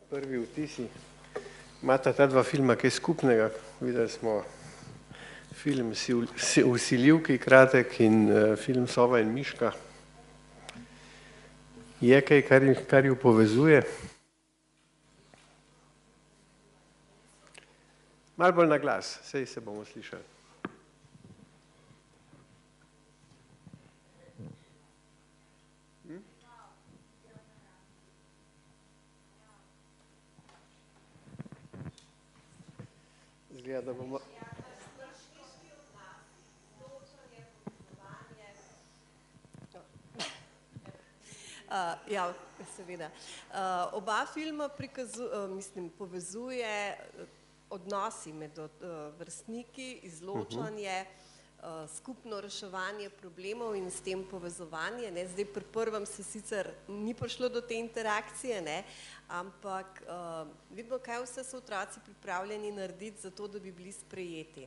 prvi vtisi. Imata ta dva filma kaj skupnega. Videli smo film Vsiljivki, kratek, in film Sova in miška. Je kaj, kar ju povezuje? Malo bolj na glas, saj se bomo slišali. Zgleda, da bomo... Ja, seveda. Oba filma povezuje odnosi med vrstniki, izločanje, skupno reševanje problemov in s tem povezovanje. Zdaj pri prvem se sicer ni prišlo do te interakcije, ampak vidimo, kaj vse so otroci pripravljeni narediti za to, da bi bili sprejeti.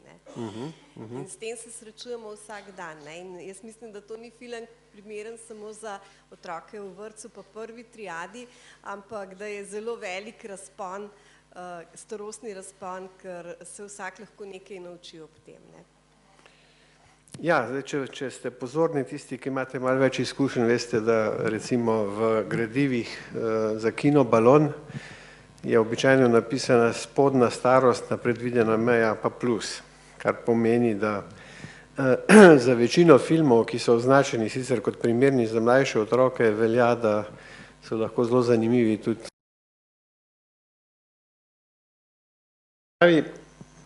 In s tem se srečujemo vsak dan. In jaz mislim, da to ni film primeren samo za otroke v vrtcu pa prvi triadi, ampak da je zelo velik razpon, starostni razpon, ker se vsak lahko nekaj nauči ob tem. Ja, zdaj, če ste pozorni, tisti, ki imate malo več izkušenj, veste, da recimo v gradivih za kino Balon je običajno napisana spodnja starostna predvidena meja pa plus, kar pomeni, da za večino filmov, ki so označeni sicer kot primerni za mlajše otroke, velja, da so lahko zelo zanimivi tudi.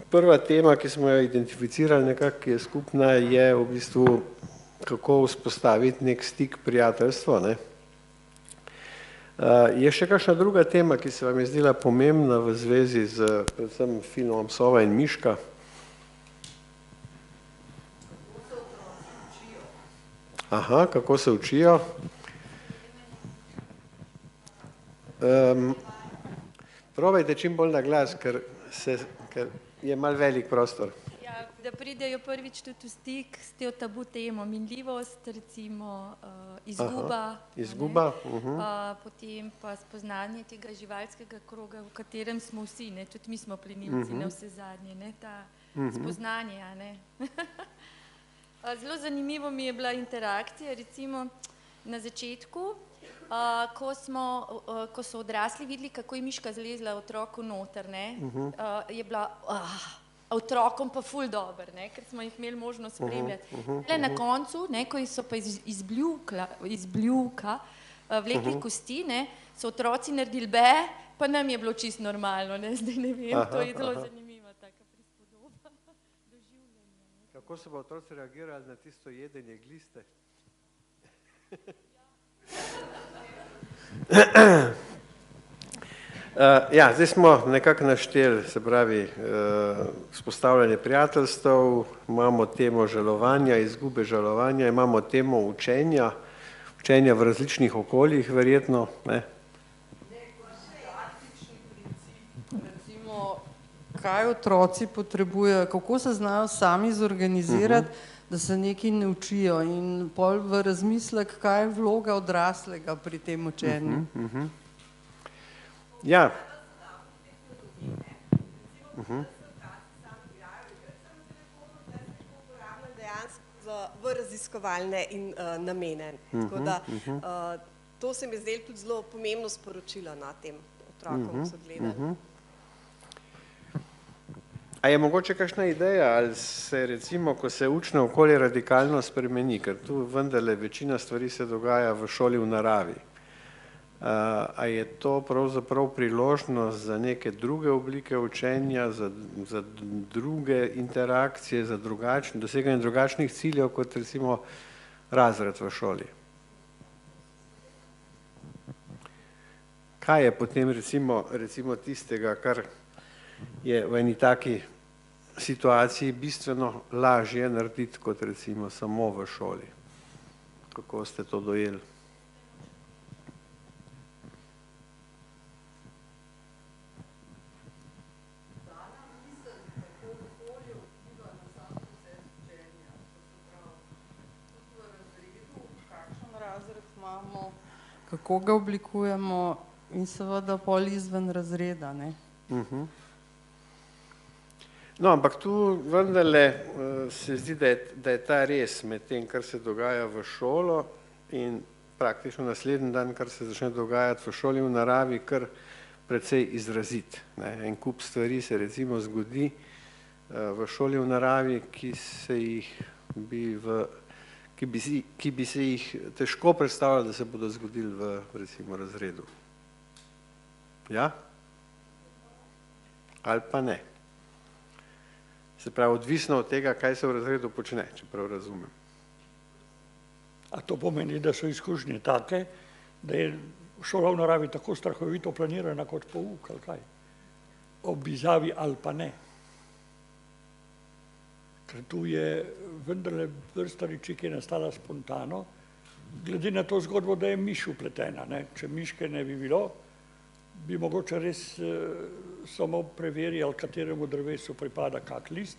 Prva tema, ki smo jo identificirali nekako, ki je skupna, je v bistvu kako vzpostaviti nek stik, prijateljstvo. Je še kakšna druga tema, ki se vam je zdela pomembna v zvezi z predvsem filmom Sova in miška? Aha, kako se učijo? Probajte čim bolj na glas, ker je malo velik prostor. Ja, da pridejo prvič tudi v stik s to tabu temo, minljivost, recimo izguba. Izguba. Potem pa spoznanje tega živalskega kroga, v katerem smo vsi, tudi mi smo plenilci na vse zadnje, ta spoznanje. Zelo zanimivo mi je bila interakcija, recimo na začetku, ko so odrasli videli, kako je miška zlezla otroku noter, je bila otrokom pa ful dober, ker smo jih imeli možnost spremljati. Le na koncu, ko so pa iz bljuka vlekli kosti, so otroci naredili be, pa nam je bilo čisto normalno, zdaj ne vem, to je zelo zanimiva taka prispodoba doživljanja. Kako so pa otroci reagirali na tisto jedenje gliste? Ja, zdaj smo nekako našteli, se pravi, vzpostavljanje prijateljstev, imamo temo žalovanja, izgube žalovanja, imamo temo učenja v različnih okoljih, verjetno. Recimo, kaj otroci potrebujejo, kako se znajo sami zorganizirati, da se nekaj ne učijo, in pol v razmislek, kaj je vloga odraslega pri tem učenju. Ja. V raziskovalne namene. Tako da to se mi je zdelo tudi zelo pomembno sporočilo na tem otrokom, so gledali. A je mogoče kakšna ideja, ali se recimo, ko se učno okolje radikalno spremeni, ker tu vendarle večina stvari se dogaja v šoli v naravi, a je to pravzaprav priložnost za neke druge oblike učenja, za druge interakcije, za doseganje drugačnih ciljev, kot recimo razred v šoli? Kaj je potem recimo tistega, kar je v eni taki situaciji bistveno lažje narediti, kot recimo samo v šoli? Kako ste to dojeli? Kako ga oblikujemo, in seveda pol izven razreda, ne. No, ampak tu vendarle se zdi, da je ta res med tem, kar se dogaja v šolo in praktično naslednji dan, kar se začne dogajati v šoli v naravi, kar precej izrazit. En kup stvari se recimo zgodi v šoli v naravi, ki bi se jih težko predstavljali, da se bodo zgodili v recimo razredu. Ja? Ali pa ne. Se pravi, odvisno od tega, kaj se v razredu počne, če prav razumem. A to pomeni, da so izkušnje take, da je šola v naravi tako strahovito planirana kot pouk, ali kaj? Ob izjavi ali pa ne. Ker tu je vendarle vrsta reči, ki je nastala spontano, glede na to zgodbo, da je miš upletena. Če miške ne bi bilo, bi mogoče res samo preverjali, kateremu drevesu pripada kak list,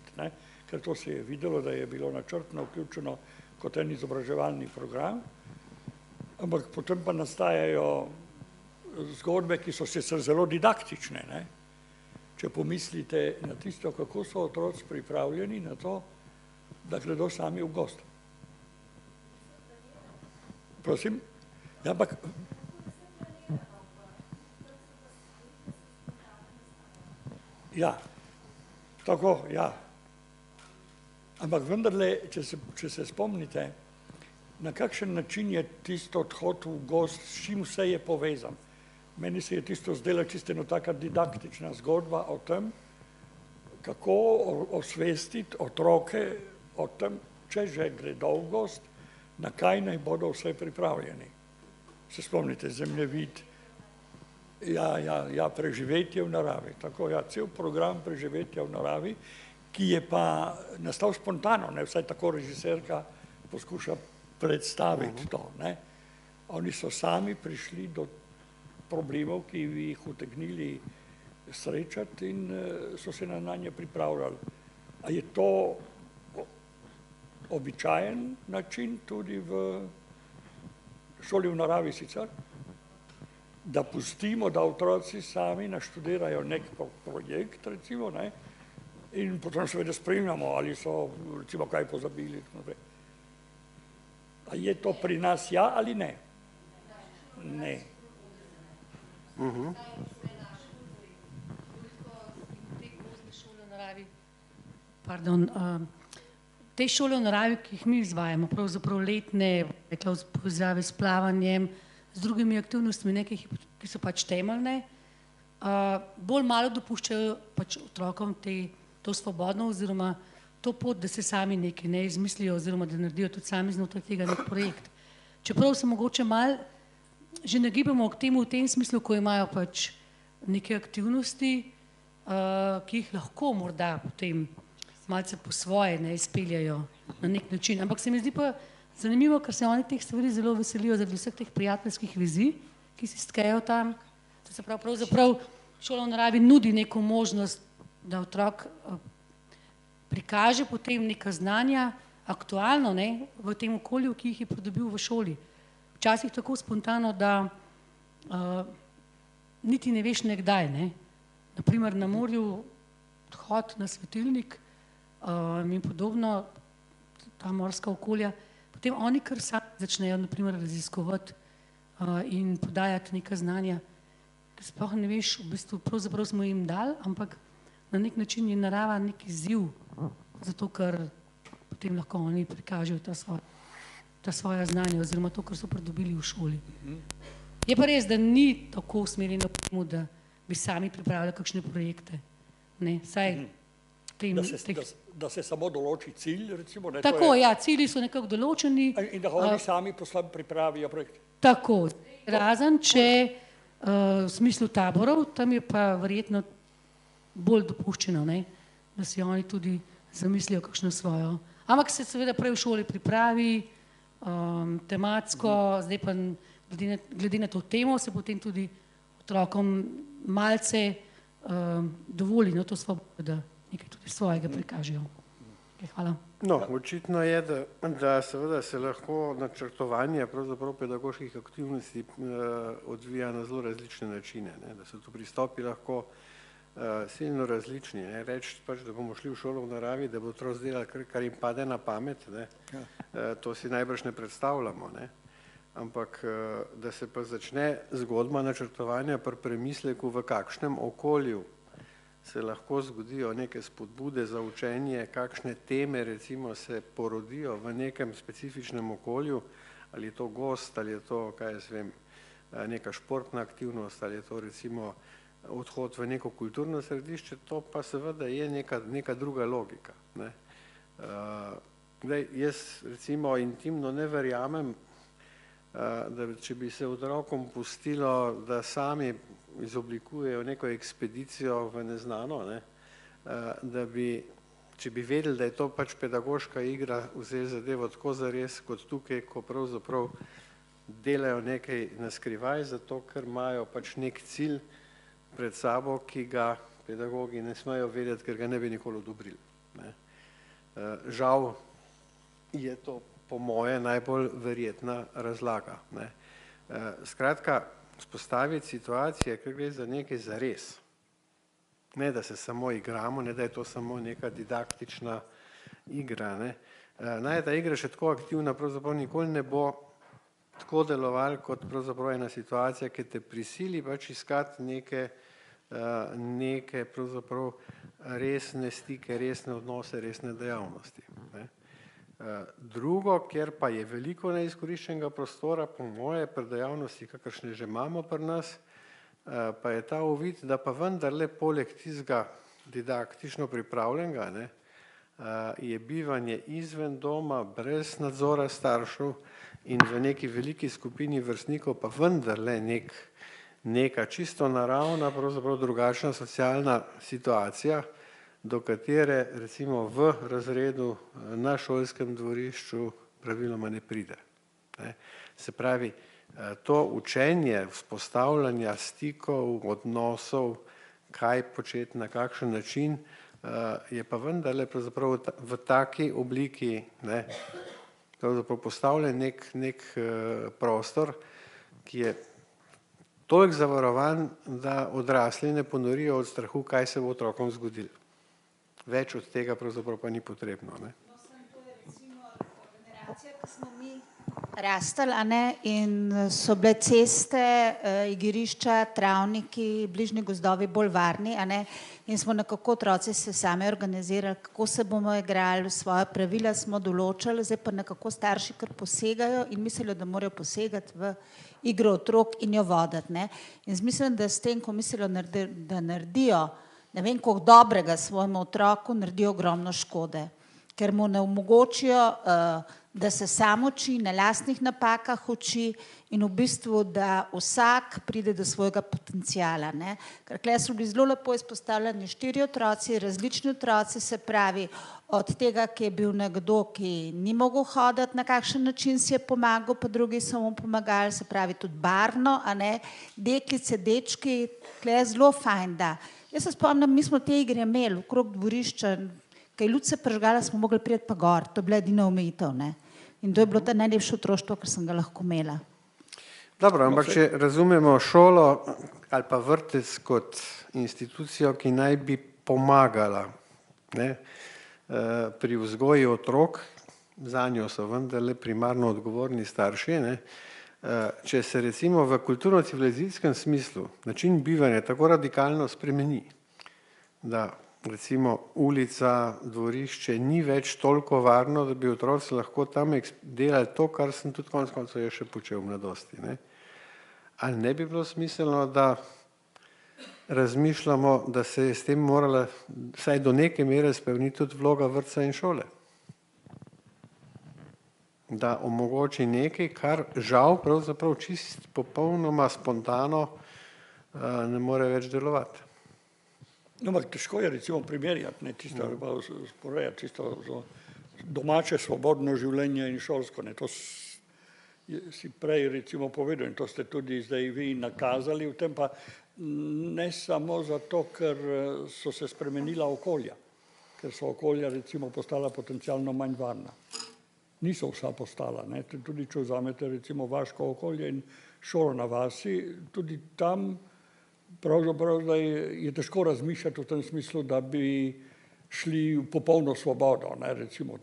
ker to se je videlo, da je bilo načrtno vključeno kot en izobraževalni program, ampak potem pa nastajajo zgodbe, ki so sicer zelo didaktične. Če pomislite na tisto, kako so otroci pripravljeni na to, da gredo sami v gozd. Prosim? Ja, ampak ja, tako, ja. Ampak vendarle, če se spomnite, na kakšen način je tisto odhod v gozd, s čim vse je povezan. Meni se je tisto zdela čisto ena taka didaktična zgodba o tem, kako osvestiti otroke o tem, če že gredo v gozd, na kaj naj bodo vse pripravljeni. Se spomnite, zemljevid, ja, preživetje v naravi. Tako, ja, cel program preživetja v naravi, ki je pa nastal spontano, vsaj tako režiserka poskuša predstaviti to. Oni so sami prišli do problemov, ki bi jih utegnili srečati in so se na nje pripravljali. A je to običajen način tudi v šoli v naravi sicer? Da pustimo, da otroci sami naštudirajo nek projekt, recimo, in potem seveda spremljamo, ali so recimo kaj pozabili. A je to pri nas ja ali ne? Ne. Pardon, te šole v naravi, ki jih mi izvajamo, pravzaprav letne, rekla v povezavi s plavanjem, z drugimi aktivnostmi, ki so pač temeljne, bolj malo dopuščajo pač otrokom to svobodno oziroma to pot, da se sami nekaj ne izmislijo oziroma da naredijo tudi sami znotraj tega nek projekt. Čeprav se mogoče malo že nagibamo k temu v tem smislu, ko imajo pač neke aktivnosti, ki jih lahko morda potem malce po svoje izpeljajo na nek način. Ampak se mi zdi pa zanimivo, ker se oni teh stvari zelo veselijo zaradi vseh teh prijateljskih vizij, ki se stkejo tam. To se pravi, pravzaprav šola v naravi nudi neko možnost, da otrok prikaže potem neka znanja aktualno v tem okolju, ki jih je pridobil v šoli. Včasih tako spontano, da niti ne veš nekdaj. Naprimer na morju odhod na svetilnik in podobno, ta morska okolja, potem oni kar sami začnejo naprimer raziskovati in podajati neka znanja, ker sploh ne veš, v bistvu pravzaprav smo jim dali, ampak na nek način je narava nek izziv, zato ker potem lahko oni prikažejo ta svoja znanja oziroma to, kar so pridobili v šoli. Je pa res, da ni tako usmerjeno k temu, da bi sami pripravljali kakšne projekte. Da se samo določi cilj, recimo? Tako, ja, cilji so nekako določeni. In da oni sami posebej pripravijo projekte? Tako, razen če v smislu taborov, tam je pa verjetno bolj dopuščeno, da si oni tudi zamislijo kakšno svojo. Ampak se seveda prej v šoli pripravi tematsko, zdaj pa glede na to temo se potem tudi otrokom malce dovoli to svobodo, da nekaj tudi svojega prikažejo. Hvala. No, očitno je, da seveda se lahko načrtovanje pravzaprav pedagoških aktivnosti odvija na zelo različne načine, ne, da so tu pristopi lahko silno različni, ne, reči pač, da bomo šli v šolo v naravi, da bo otroci delali, kar jim pade na pamet, ne, to si najbrž ne predstavljamo, ne, ampak da se pa začne zgodba načrtovanja pri premisleku, v kakšnem okolju se lahko zgodijo neke spodbude za učenje, kakšne teme recimo se porodijo v nekem specifičnem okolju, ali je to gost, ali je to, kaj jaz vem, neka športna aktivnost, ali je to recimo odhod v neko kulturno središče, to pa seveda je neka druga logika, ne. Jaz recimo intimno ne verjamem, da če bi se otrokom pustilo, da sami izoblikujejo neko ekspedicijo v neznano, ne, da bi, če bi vedeli, da je to pač pedagoška igra, vzeli zadevo tako zares kot tukaj, ko pravzaprav delajo nekaj na skrivaj, zato ker imajo pač nek cilj pred sabo, ki ga pedagogi ne smejo vedeti, ker ga ne bi nikoli odobrili, ne. Žal je to po moje najbolj verjetna razlaga, ne. Skratka, vzpostaviti situacije, ker gre za nekaj zares, ne da se samo igramo, ne da je to samo neka didaktična igra, ne. Naj ta igra še tako aktivna, pravzaprav nikoli ne bo tako delovala, kot pravzaprav ena situacija, ki te prisili pač iskati neke pravzaprav resne stike, resne odnose, resne dejavnosti, ne. Drugo, kjer pa je veliko neizkoriščenega prostora, po moje, pri dejavnosti, kakršne že imamo pri nas, pa je ta uvid, da pa vendarle poleg tistega didaktično pripravljenega, ne, je bivanje izven doma, brez nadzora staršev in v neki veliki skupini vrstnikov pa vendarle neka čisto naravna, pravzaprav drugačna socialna situacija, do katere recimo v razredu na šolskem dvorišču praviloma ne pride, ne. Se pravi, to učenje vzpostavljanja stikov, odnosov, kaj početi, na kakšen način, je pa vendarle pravzaprav v taki obliki, ne, pravzaprav postavljen nek prostor, ki je toliko zavarovan, da odrasli ne ponorijo od strahu, kaj se bo otrokom zgodilo. Več od tega pravzaprav pa ni potrebno, ne. To je recimo generacija, ki smo mi rastli, a ne, in so bile ceste, igrišča, travniki, bližnji gozdovi bolj varni, a ne, in smo nekako otroci se sami organizirali, kako se bomo igrali, svoja pravila smo določili, zdaj pa nekako starši kar posegajo in mislijo, da morajo posegati v igro otrok in jo voditi, ne. In mislim, da s tem, ko mislijo, da naredijo ne vem, koliko dobrega svojemu otroku, naredijo ogromno škode, ker mu ne omogočijo, da se sam uči, na lastnih napakah uči in v bistvu, da vsak pride do svojega potenciala, ne. Ker tukaj so bili zelo lepo izpostavljeni 4 otroci, različni otroci, se pravi, od tega, ki je bil nekdo, ki ni mogel hoditi, na kakšen način si je pomagal, pa drugi so mu pomagali, se pravi tudi barvno, a ne, deklice, dečki, tukaj je zelo fajn, da. Jaz se spomnim, mi smo te igre imeli okrog dvorišča, kaj je luč se prižgala, smo mogli priti pa gor, to je bila edina omejitev, ne. In to je bilo ta najlepše otroštvo, kar sem ga lahko imela. Dobro, ampak če razumemo šolo ali pa vrtec kot institucijo, ki naj bi pomagala, ne, pri vzgoji otrok, zanjo so vendarle primarno odgovorni starši, ne. Če se recimo v kulturno-civilizacijskem smislu način bivanja tako radikalno spremeni, da recimo ulica, dvorišče ni več toliko varno, da bi otroci lahko tam delali to, kar sem tudi konec koncev jaz še počel v mladosti, ne. Ali ne bi bilo smiselno, da razmišljamo, da se je s tem morala vsaj do neke mere spremeniti tudi vloga vrtca in šole? Da omogoči nekaj, kar žal pravzaprav čisto popolnoma spontano ne more več delovati. No, ampak težko je recimo primerjati, ne, čisto, pa sporejati čisto domače svobodno življenje in šolsko, ne, to si prej recimo povedal in to ste tudi zdaj vi nakazali, v tem pa ne samo zato, ker so se spremenila okolja, ker so okolja recimo postala potencialno manj varna. Niso vsa postala, ne? Tudi če vzamete recimo vaško okolje in šolo na vasi, tudi tam pravzaprav je težko razmišljati v tem smislu, da bi šli v popolno svobodo, ne? Recimo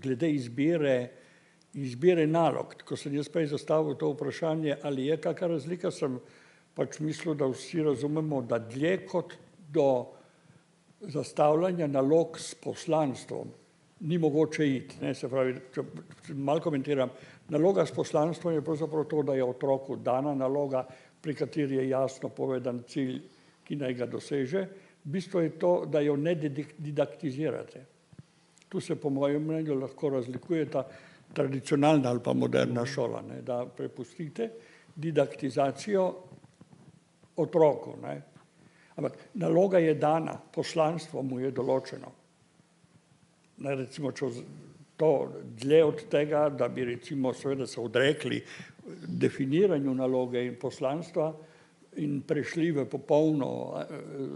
glede izbire nalog. Ko sem jaz prej zastavil to vprašanje, ali je kakšna razlika, sem pač mislil, da vsi razumemo, da dlje kot do zastavljanja nalog s poslanstvom ni mogoče iti. Ne? Se pravi, če malo komentiram, naloga s poslanstvom je pravzaprav to, da je otroku dana naloga, pri kateri je jasno povedan cilj, ki naj ga doseže. Bistvo je to, da jo ne didaktizirate. Tu se po mojem mnenju lahko razlikuje ta tradicionalna ali pa moderna šola, ne? Da prepustite didaktizacijo otroku. Ne? Ampak naloga je dana, poslanstvo mu je določeno. Ne, recimo, če to dlje od tega, da bi recimo seveda se odrekli definiranju naloge in poslanstva in prešli v popolno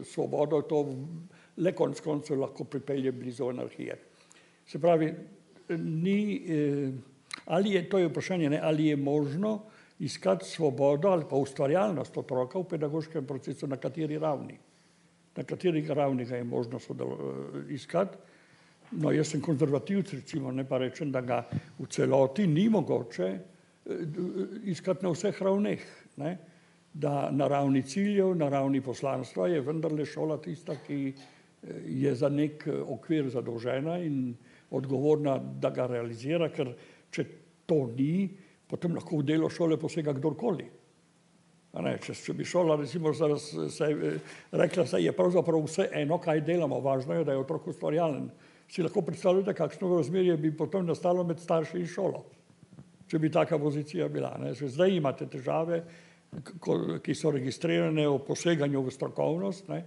svobodo, to le konec koncev lahko pripelje blizu anarhije. Se pravi, to je vprašanje, ne, ali je možno iskati svobodo ali pa ustvarjalnost otroka v pedagoškem procesu, na kateri ravni. Na kateri ravni ga je možno iskati. No, jaz sem konzervativc, recimo, ne pa rečem, da ga v celoti ni mogoče iskati na vseh ravneh. Ne? Da na ravni ciljev, na ravni poslanstva je vendarle šola tista, ki je za nek okvir zadolžena in odgovorna, da ga realizira, ker če to ni, potem lahko v delo šole posega kdorkoli. Če bi šola recimo rekla, da je pravzaprav vse eno, kaj delamo, važno je, da je otrok ustvarjalen. Si lahko predstavljate, kakšno razmerje bi potem nastalo med starši in šolo, če bi taka pozicija bila. Ne? Zdaj imate težave, ki so registrirane o poseganju v strokovnost, ne?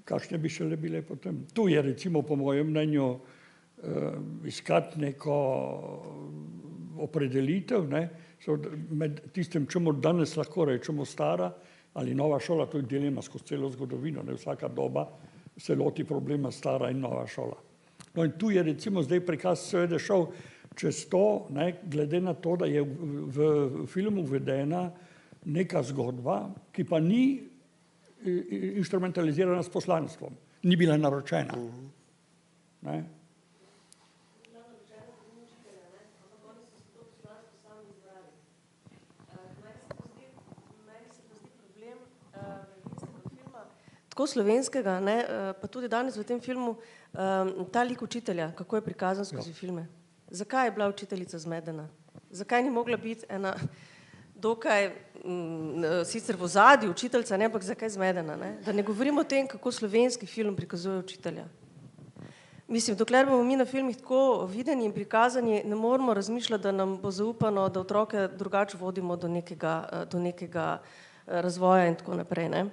Kakšne bi šele bile potem. Tu je recimo po mojem mnenju iskati neko opredelitev, ne? Med tistim, čemu danes lahko rečemo stara ali nova šola, to je dilema skozi celo zgodovino, ne? Vsaka doba se loti problema stara in nova šola. No in tu je recimo zdaj prikaz seveda šel čez to, ne, glede na to, da je v filmu uvedena neka zgodba, ki pa ni instrumentalizirana s poslanstvom, ni bila naročena. Ne? Tako slovenskega, ne, pa tudi danes v tem filmu, ta lik učitelja, kako je prikazan skozi filme. Zakaj je bila učiteljica zmedena? Zakaj ni mogla biti ena dokaj, sicer v ozadju učiteljica, ne, ampak zakaj zmedena? Ne? Da ne govorimo o tem, kako slovenski film prikazuje učitelja. Mislim, dokler bomo mi na filmih tako videni in prikazani, ne moramo razmišljati, da nam bo zaupano, da otroke drugače vodimo do nekega razvoja in tako naprej. Ne?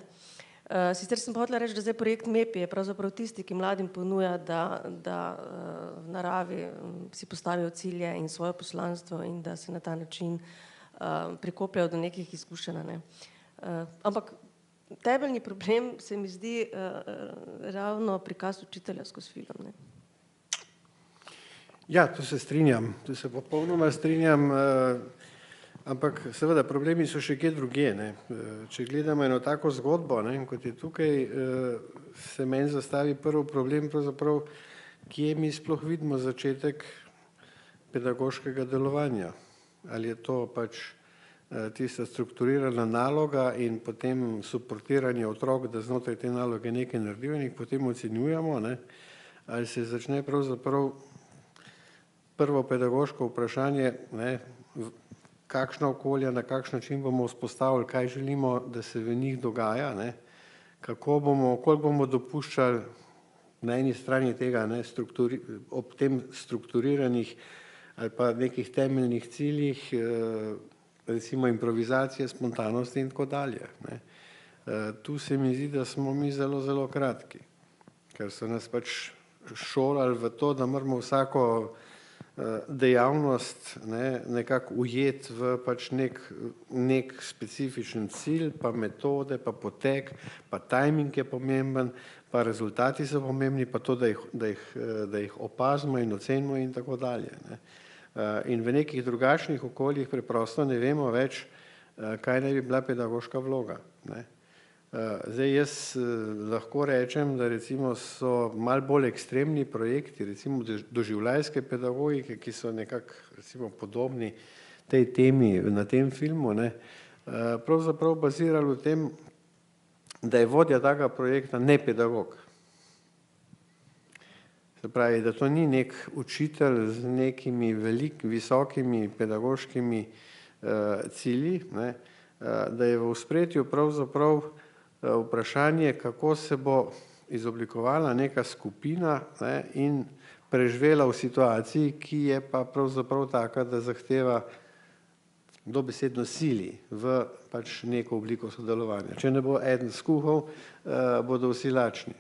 Sicer sem pa hotela reči, da zdaj projekt MEPI je pravzaprav tisti, ki mladim ponuja, da v naravi si postavijo cilje in svoje poslanstvo in da se na ta način prikopljajo do nekih izkušenj. Ne. Ampak temeljni problem se mi zdi ravno prikaz učitelja skozi film. Ne. Ja, tu se strinjam, tu se popolnoma strinjam. Ampak seveda problemi so še kje drugje. Ne. Če gledamo eno tako zgodbo, ne, kot je tukaj, se meni zastavi prvi problem, pravzaprav, kje mi sploh vidimo začetek pedagoškega delovanja. Ali je to pač tista strukturirana naloga in potem suportiranje otrok, da znotraj te naloge nekaj naredijo in jih potem ocenjujemo, ne. Ali se začne pravzaprav prvo pedagoško vprašanje, ne, kakšna okolja, na kakšen način bomo vzpostavili, kaj želimo, da se v njih dogaja, ne? Koliko bomo dopuščali na eni strani tega, ne, ob tem strukturiranih ali pa nekih temeljnih ciljih, recimo improvizacije, spontanosti in tako dalje. Ne? Tu se mi zdi, da smo mi zelo, zelo kratki, ker so nas pač šolali v to, da moramo vsako dejavnost nekako ujeti v pač nek specifičen cilj, pa metode, pa potek, pa tajming je pomemben, pa rezultati so pomembni, pa to, da jih opazimo in ocenimo in tako dalje. In v nekih drugačnih okoljih preprosto ne vemo več, kaj naj bi bila pedagoška vloga. Zdaj jaz lahko rečem, da recimo so malo bolj ekstremni projekti, recimo doživljajske pedagogike, ki so nekako recimo podobni tej temi na tem filmu, pravzaprav bazirali v tem, da je vodja takega projekta ne pedagog. Se pravi, da to ni nek učitelj z nekimi visokimi pedagoškimi cilji, da je v ospredju pravzaprav vprašanje, kako se bo izoblikovala neka skupina in preživela v situaciji, ki je pa pravzaprav taka, da zahteva dobesedno sili v pač neko obliko sodelovanja. Če ne bo eden skuhal, bodo vsi lačni.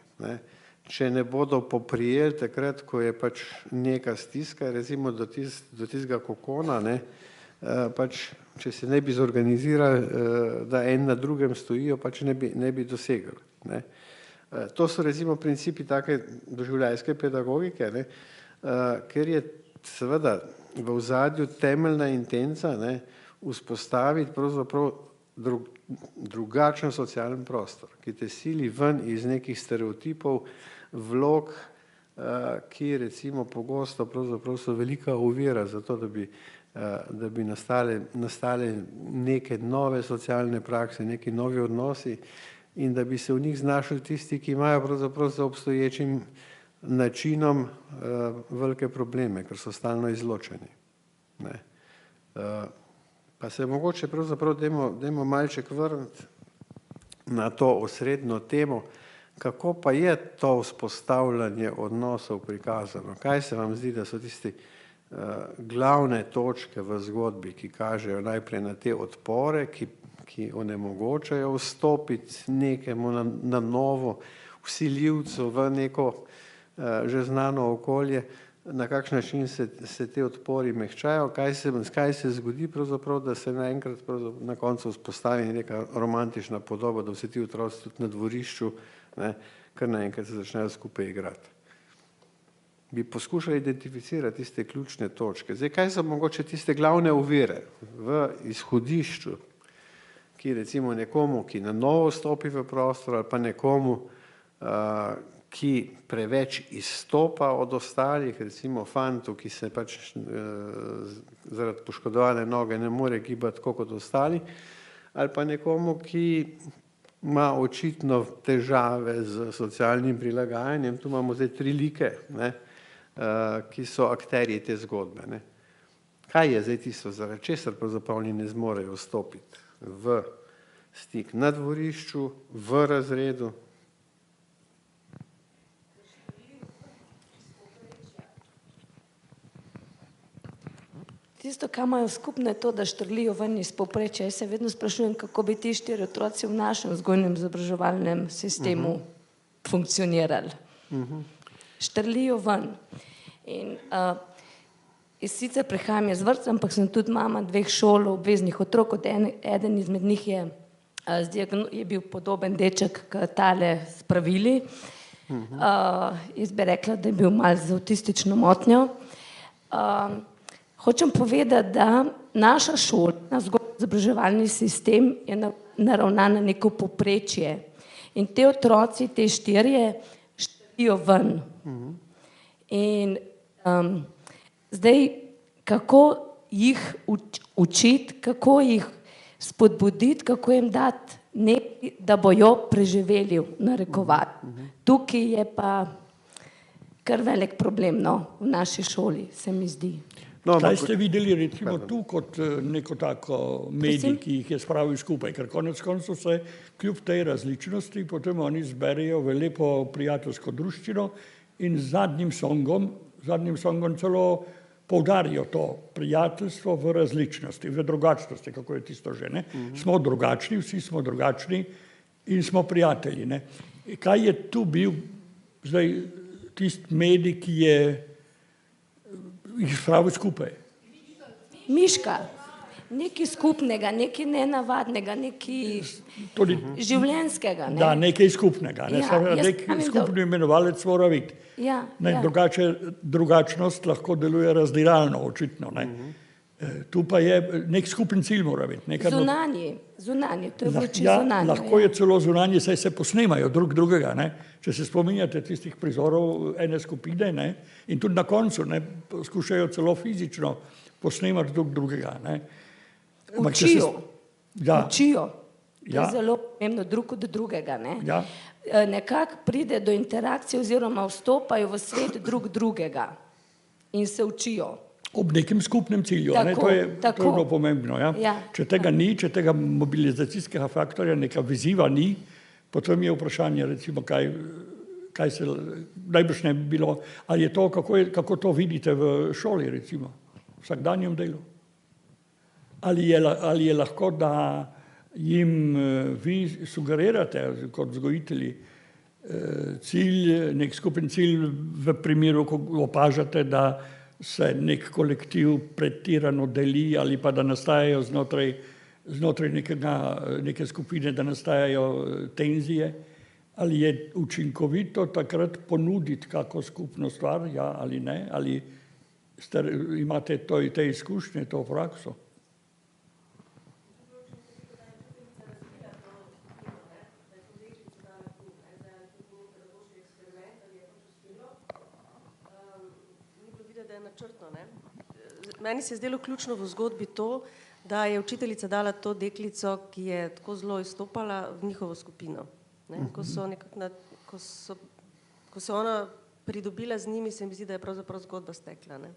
Če ne bodo poprijeli takrat, ko je pač neka stiska, recimo do tistega kokona, pač če se ne bi zorganizirali, da en na drugem stojijo, pač ne bi dosegli. To so recimo principi take doživljajske pedagogike, ker je seveda v ozadju temeljna intenca vzpostaviti pravzaprav drugačen socialni prostor, ki te sili ven iz nekih stereotipov, vlog, ki recimo pogosto pravzaprav so velika ovira za to, da bi nastale neke nove socialne prakse, neki novi odnosi in da bi se v njih znašli tisti, ki imajo pravzaprav za obstoječim načinom velike probleme, ker so stalno izločeni. Pa se mogoče pravzaprav dajmo malček vrniti na to osrednjo temo, kako pa je to vzpostavljanje odnosov prikazano. Kaj se vam zdi, da so tisti glavne točke v zgodbi, ki kažejo najprej na te odpore, ki onemogočajo vstopiti nekemu na novo vsiljivcu v neko že znano okolje, na kakšen način se te odpori mehčajo, kaj se zgodi pravzaprav, da se naenkrat na koncu vzpostavi neka romantična podoba, da vsi ti otroci tudi na dvorišču, kar naenkrat se začnejo skupaj igrati. Bi poskušali identificirati tiste ključne točke. Zdaj, kaj so mogoče tiste glavne ovire v izhodišču, ki recimo nekomu, ki na novo stopi v prostor, ali pa nekomu, ki preveč izstopa od ostalih, recimo fantu, ki se pač zaradi poškodovane noge ne more gibati tako kot ostali, ali pa nekomu, ki ima očitno težave z socialnim prilagajanjem. Tu imamo zdaj 3 like, ki so akterji te zgodbe. Kaj je zdaj tisto, zaradi česar pravzaprav oni ne zmorejo vstopiti v stik na dvorišču, v razredu? Tisto, kar imajo skupno, je to, da štrlijo ven iz povprečja. Jaz se vedno sprašujem, kako bi ti 4 otroci v našem vzgojnem izobraževalnem sistemu funkcionirali. Štrlijo ven. In jaz sicer prihajam iz vrtca, ampak sem tudi mama 2 šol obveznih otrok, eden izmed njih je bil podoben deček, k tale spravili. Jaz bi rekla, da je bil malo z avtistično motnjo. Hočem povedati, da naša šola, naš vzgojno-izobraževalni sistem je naravnan na neko povprečje. In te otroci, te 4, štrlijo ven. In zdaj, kako jih učiti, kako jih spodbuditi, kako jim dati nekaj, da bojo preživeli v narekovanju. Tukaj je pa kar velik problem v naši šoli, se mi zdi. Kaj ste videli recimo tu kot neko tako medij, ki jih je spravil skupaj, ker konec koncev se kljub tej različnosti potem oni zberejo v lepo prijateljsko druščino in z zadnjim songom celo poudarijo to prijateljstvo v različnosti, v drugačnosti, kako je tisto že, Smo drugačni, vsi smo drugačni in smo prijatelji, Kaj je tu bil zdaj tisti medij, ki je jih spraviti skupaj. Miška, nekaj skupnega, nekaj nenavadnega, nekaj življenjskega. Ne? Da, nekaj skupnega. Ne? Nek skupni imenovalec mora biti. Ja, Drugače, drugačnost lahko deluje razdiralno, očitno. Ne? Tu pa je nek skupen cilj mora biti. Zunanji, to je bilo čisto zunanje. Lahko je celo zunanje, saj se posnemajo drugega. Ne? Če se spominjate tistih prizorov ene skupine, ne? In tudi na koncu ne? Poskušajo celo fizično posnemati drugega. Ne? Učijo. Ja. Učijo. To je zelo pomembno, drug od drugega. Ne? Ja. Nekako pride do interakcije oziroma vstopajo v svet drugega in se učijo. Ob nekem skupnem cilju. To je zelo pomembno. Ja? Ja. Če tega ni, če tega mobilizacijskega faktorja, neka viziva ni, potem je vprašanje, recimo, kaj se najbrž ne bi bilo, ali je to, kako to vidite v šoli, recimo, v vsakdanjem delu. Ali je lahko, da jim vi sugerirate kot vzgojitelji cilj, nek skupen cilj v primeru, ko opažate, da se nek kolektiv pretirano deli ali pa da nastajajo znotraj neke skupine, da nastajajo tenzije, ali je učinkovito takrat ponuditi kako skupno stvar, ja ali ne, ali imate te izkušnje, to prakso? Meni se je zdelo ključno v zgodbi to, da je učiteljica dala to deklico, ki je tako zelo izstopala v njihovo skupino. Ko se ona pridobila z njimi, se mi zdi, da je pravzaprav zgodba stekla. Ne?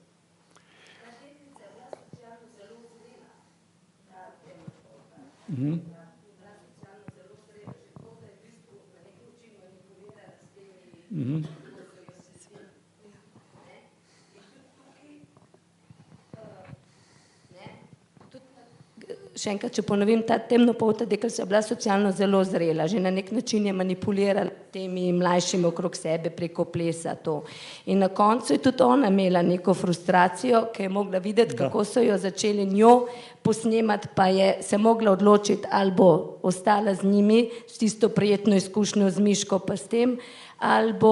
Še enkrat, če ponovim, ta temnopolta deklica je bila socialno zelo zrela, že na nek način je manipulirala temi mlajšimi okrog sebe preko plesa to. In na koncu je tudi ona imela neko frustracijo, ki je mogla videti, kako so jo začeli njo posnemati, pa je se mogla odločiti, ali bo ostala z njimi, s tisto prijetno izkušnjo z Miško pa s tem, ali bo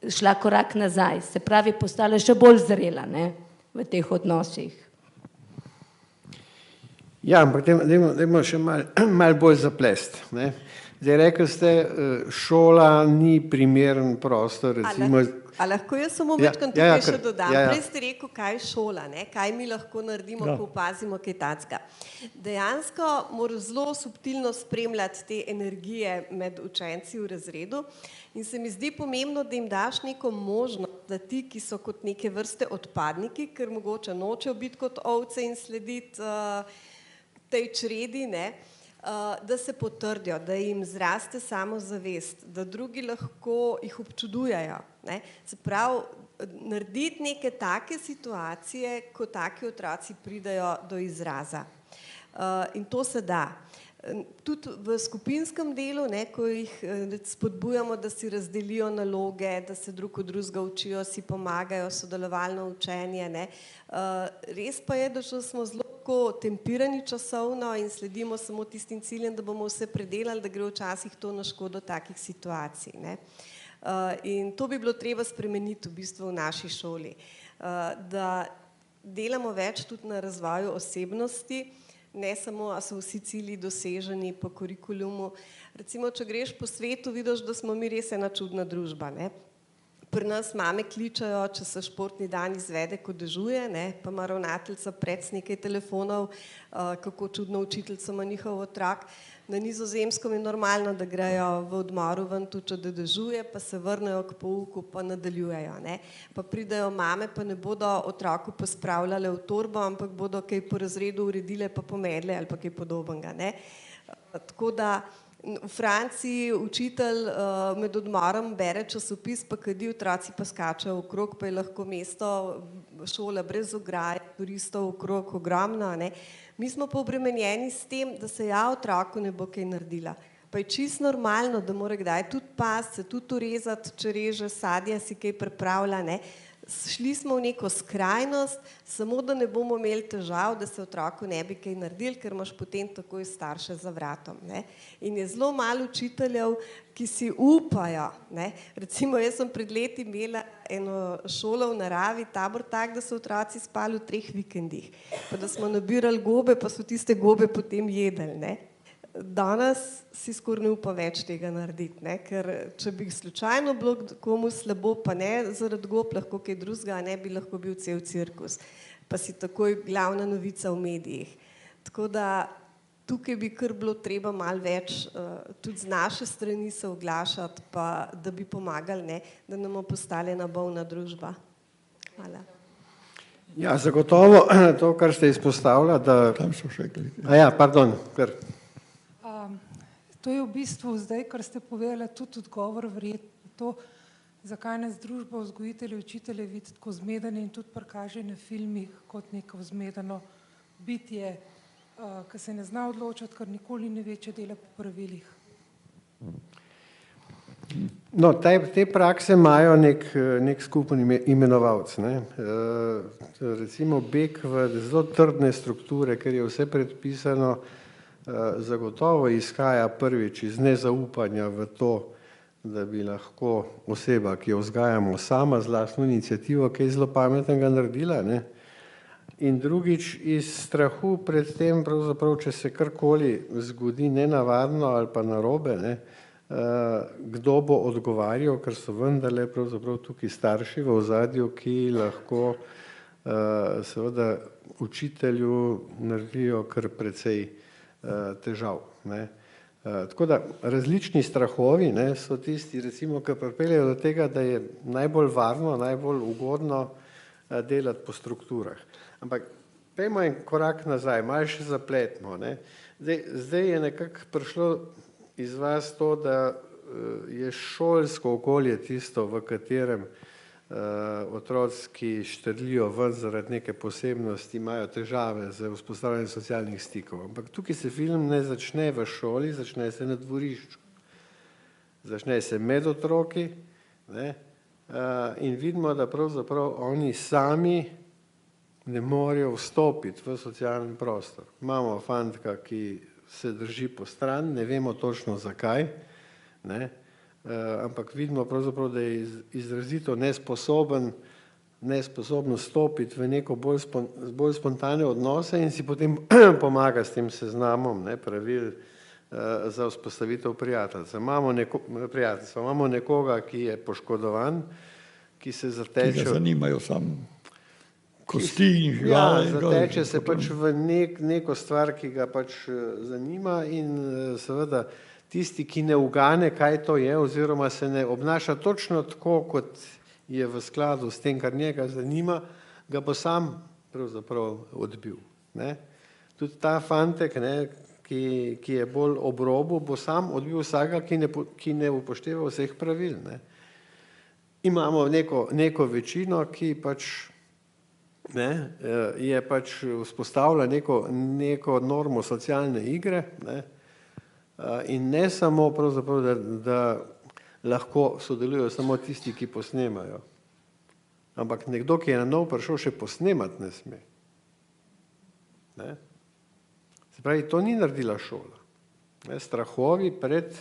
šla korak nazaj. Se pravi, postala še bolj zrela, ne, v teh odnosih. Ja, ampak dajmo še malo bolj zaplest. Zdaj rekli ste, šola ni primeren prostor, recimo... A lahko jaz samo večkrat tukaj še dodam? Prej ste rekel, kaj je šola, ne? Kaj mi lahko naredimo, ko opazimo kaj takega. Dejansko mora zelo subtilno spremljati te energije med učenci v razredu in se mi zdi pomembno, da jim daš neko možnost, da ti, ki so kot neke vrste odpadniki, ker mogoče nočejo biti kot ovce in slediti tej čredi, ne, da se potrdijo, da jim zraste samozavest, da drugi lahko jih občudujejo. Ne. Se pravi, narediti neke take situacije, ko taki otroci pridejo do izraza. In to se da. Tudi v skupinskem delu, ne, ko jih spodbujamo, da si razdelijo naloge, da se drug od drugega učijo, si pomagajo, sodelovalno učenje. Ne. Res pa je, da smo zelo tempirani časovno in sledimo samo tistim ciljem, da bomo vse predelali, da gre včasih to na škodo takih situacij. Ne. In to bi bilo treba spremeniti v bistvu v naši šoli. Da delamo več tudi na razvoju osebnosti, ne samo, a so vsi cilji doseženi po kurikulumu. Recimo, če greš po svetu, vidiš, da smo mi res ena čudna družba. Ne? Pri nas mame kličajo, če se športni dan izvede, ko dežuje, ne? Pa ima ravnateljica pred nekaj telefonov, kako čudno učiteljico ima njihov otrok. Na Nizozemskem je normalno, da grejo v odmoru ven tudi, če dežuje, pa se vrnejo k pouku, pa nadaljujejo. Ne? Pa pridejo mame, pa ne bodo otroku pospravljale v torbo, ampak bodo kaj po razredu uredile, pa pomedle ali pa kaj podobnega. Ne? Tako da v Franciji učitelj med odmorom bere časopis, pa kadi, otroci pa skačejo okrog, pa je lahko mesto, šola brez ograje, turistov okrog ogromno. Ne? Mi smo pa obremenjeni s tem, da se otroku ne bo kaj naredila. Pa je čisto normalno, da mora kdaj tudi pasti, se tudi urezati, če reže sadje, si kaj pripravlja. Ne? Šli smo v neko skrajnost, samo da ne bomo imeli težav, da se otroku ne bi kaj naredili, ker imaš potem takoj starše za vratom. Ne. In je zelo malo učiteljev, ki si upajo. Ne. Recimo, jaz sem pred leti imela eno šolo v naravi, tabor tak, da so otroci spali v 3 vikendih. Pa da smo nabirali gobe, pa so tiste gobe potem jedli. Ne. Danes si skoraj ne upa več tega narediti, ne? Ker če bi slučajno bilo komu slabo, pa ne zaradi gob, lahko kaj drugega, ne bi lahko bil cel cirkus. Pa si takoj glavna novica v medijih. Tako da tukaj bi kar bilo treba malo več tudi z naše strani se oglašati, pa da bi pomagali, ne? Da nam bo postala ena bolna družba. Hvala. Ja, zagotovo to, kar ste izpostavili, da... Tam so še kaj. Ja, pardon, ker... To je v bistvu zdaj, kar ste povedali, tudi odgovor verjetno to, zakaj nas družba vzgojiteljev, učiteljev vidi tako zmedene in tudi prikaže na filmih kot neko zmedeno bitje, ki se ne zna odločiti, ker nikoli ne ve, če dela po pravilih. No, te prakse imajo nek skupen imenovalec. Recimo beg v zelo trdne strukture, ker je vse predpisano, zagotovo izhaja prvič iz nezaupanja v to, da bi lahko oseba, ki jo vzgajamo sama z lastno iniciativo, kaj zelo pametnega naredila, ne? In drugič iz strahu pred tem, pravzaprav, če se karkoli zgodi nenavadno ali pa narobe, ne? Kdo bo odgovarjal, ker so vendarle pravzaprav tukaj starši v ozadju, ki lahko seveda učitelju naredijo kar precej težav. Ne. Tako da različni strahovi, ne, so tisti, recimo, ki pripeljejo do tega, da je najbolj varno, najbolj ugodno delati po strukturah. Ampak pejmo en korak nazaj, malo še zapletmo. Ne. Zdaj je nekako prišlo iz vas to, da je šolsko okolje tisto, v katerem otroci, ki štrlijo ven zaradi neke posebnosti, imajo težave z vzpostavljanjem socialnih stikov. Ampak tukaj se film ne začne v šoli, začne se na dvorišču. Začne se med otroki, ne, in vidimo, da pravzaprav oni sami ne morejo vstopiti v socialni prostor. Imamo fantka, ki se drži po stran, ne vemo točno zakaj, ne, ampak vidimo pravzaprav, da je izrazito nesposoben stopiti v neko bolj spontane odnose in si potem pomaga s tem seznamom, ne, pravil za vzpostavitev prijateljstva. Imamo nekoga, ki je poškodovan, ki se zateče... Ki ga zanimajo samo kosti in živali. Ja, zateče se pač v neko stvar, ki ga pač zanima in seveda tisti, ki ne ugane, kaj to je, oziroma se ne obnaša točno tako, kot je v skladu s tem, kar njega zanima, ga bo sam pravzaprav odbil. Ne. Tudi ta fantek, ne, ki je bolj ob robu, bo sam odbil vsega, ki ne upošteva vseh pravil. Ne. Imamo neko večino, ki pač je pač vzpostavila neko normo socialne igre, ne. In ne samo pravzaprav, da lahko sodelujo samo tisti, ki posnemajo. Ampak nekdo, ki je na novo prišel, še posnemati ne sme. Ne? Se pravi, to ni naredila šola. Ne? Strahovi pred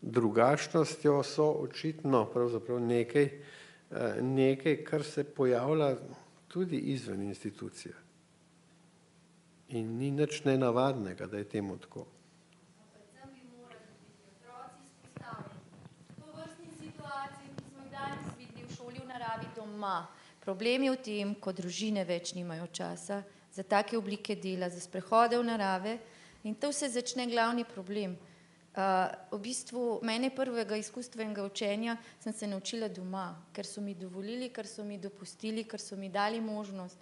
drugačnostjo so očitno pravzaprav nekaj, kar se pojavlja tudi izven institucije. In ni nič nenavadnega, da je temu tako. Problem je v tem, ko družine več nimajo časa za take oblike dela, za sprehode v narave in to se začne glavni problem. V bistvu mene prvega izkustvenega učenja sem se naučila doma, ker so mi dovolili, ker so mi dopustili, ker so mi dali možnost,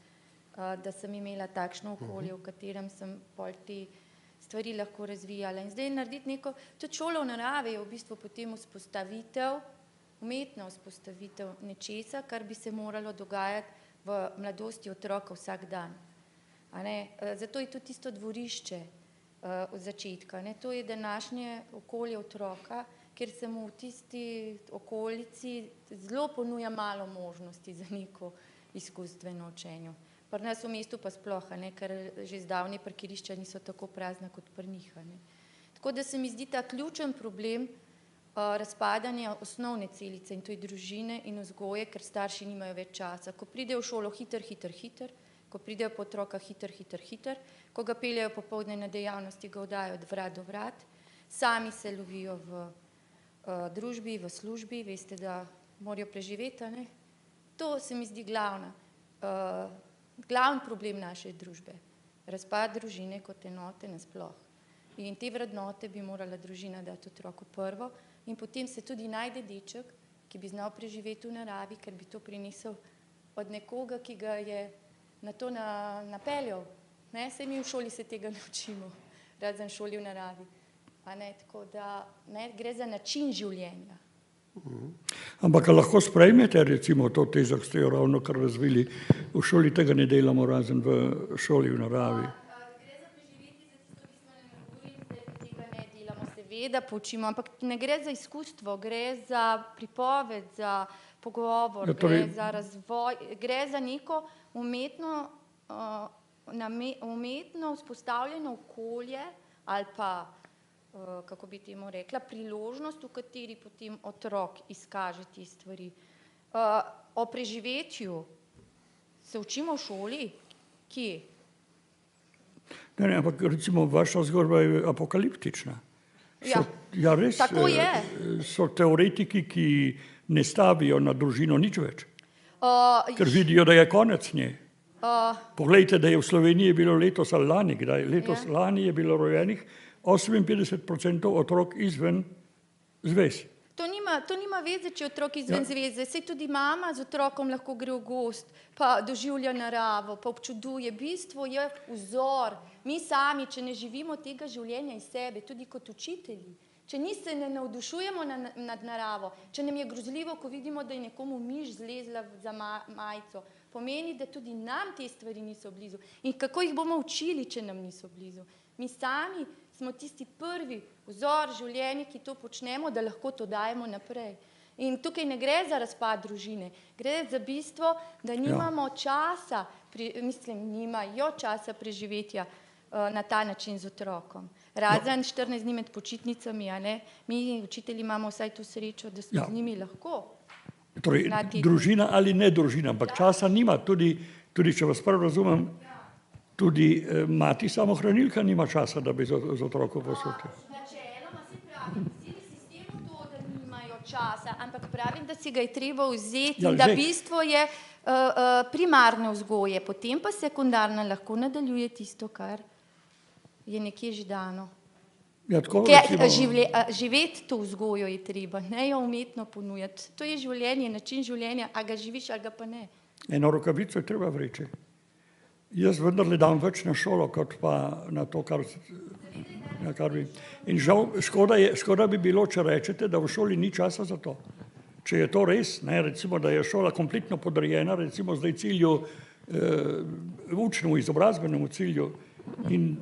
da sem imela takšno okolje, v katerem sem pol te stvari lahko razvijala. In zdaj narediti neko, tudi šola v naravi je v bistvu potem umetna vzpostavitev nečesa, kar bi se moralo dogajati v mladosti otroka vsak dan. Zato je tudi tisto dvorišče od začetka. To je današnje okolje otroka, ker se mu v tisti okolici zelo ponuja malo možnosti za neko izkustveno učenje. Pri nas v mestu pa sploh, ker že zdavnaj parkirišča niso tako prazna kot pri njih. Tako da se mi zdi ta ključen problem razpadanja osnovne celice, in to je družine in vzgoje, ker starši nimajo več časa. Ko pridejo v šolo hiter, ko pridejo po otroka hiter, ko ga peljajo popoldne na dejavnosti, ga oddajo od vrat do vrat, sami se lovijo v družbi, v službi, veste, da morajo preživeti, ne? To se mi zdi glavni problem naše družbe. Razpad družine kot enote nasploh. In te vrednote bi morala družina dati otroku prvo in potem se tudi najde deček, ki bi znal preživeti v naravi, ker bi to prinesel od nekoga, ki ga je na to napeljal. Saj mi v šoli se tega ne učimo, razen šoli v naravi. Tako da gre za način življenja. Ampak lahko sprejmete recimo to tezo, ki ste jo ravno kar razvili, v šoli tega ne delamo, razen v šoli v naravi. Gre za preživetje, za tisto, ki smo ne govorili, da tega ne delamo, seveda poučimo, ampak ne gre za izkustvo, gre za pripoved, za pogovor, gre za razvoj, gre za neko umetno vzpostavljeno okolje ali pa kako bi temu rekla, priložnost, v kateri potem otrok izkaže te stvari. O preživetju se učimo v šoli? Kje? Ne, ampak recimo vaša zgodba je apokaliptična. Ja, res, tako je. So teoretiki, ki ne stavijo na družino nič več, ker vidijo, da je konec nje. Poglejte, da je v Sloveniji bilo letos ali lani, lani je bilo rojenih 58% otrok izven zvez. To nima veze, če je otrok izven zveze. Saj tudi mama z otrokom lahko gre v gost, pa doživlja naravo, pa občuduje. Bistvo je vzor. Mi sami, če ne živimo tega življenja iz sebe, tudi kot učitelji, če se ne navdušujemo nad naravo, če nam je grozljivo, ko vidimo, da je nekomu miš zlezla za majico, pomeni, da tudi nam te stvari niso blizu. In kako jih bomo učili, če nam niso blizu? Mi sami smo tisti prvi vzor življenja, ki to počnemo, da lahko to dajemo naprej. In tukaj ne gre za razpad družine, gre za bistvo, da nimamo časa, nimajo časa preživetja na ta način z otrokom. Razen 14 dni med počitnicami, mi učitelji imamo vsaj to srečo, da smo z njimi lahko. Torej, družina ali ne družina, ampak časa nima, tudi če vas prav razumem, tudi mati samohranilka nima časa, da bi z otrokom posvetila. Načeloma se pravi, vsi sistemu to, da nimajo časa, ampak pravim, da si ga je treba vzeti in da bistvo je primarne vzgoje, potem pa sekundarno lahko nadaljuje tisto, kar je nekje že dano. Živeti to vzgojo je treba, ne jo umetno ponujati. To je življenje, način življenja, a ga živiš ali ga pa ne. Eno rokavico je treba vreči. Jaz vendarle dam več na šolo, kot pa na to, kar bi. In žal, škoda bi bilo, če rečete, da v šoli ni časa za to. Če je to res, recimo, da je šola kompletno podrejena, recimo zdaj cilju, učnemu, izobrazbenemu cilju. In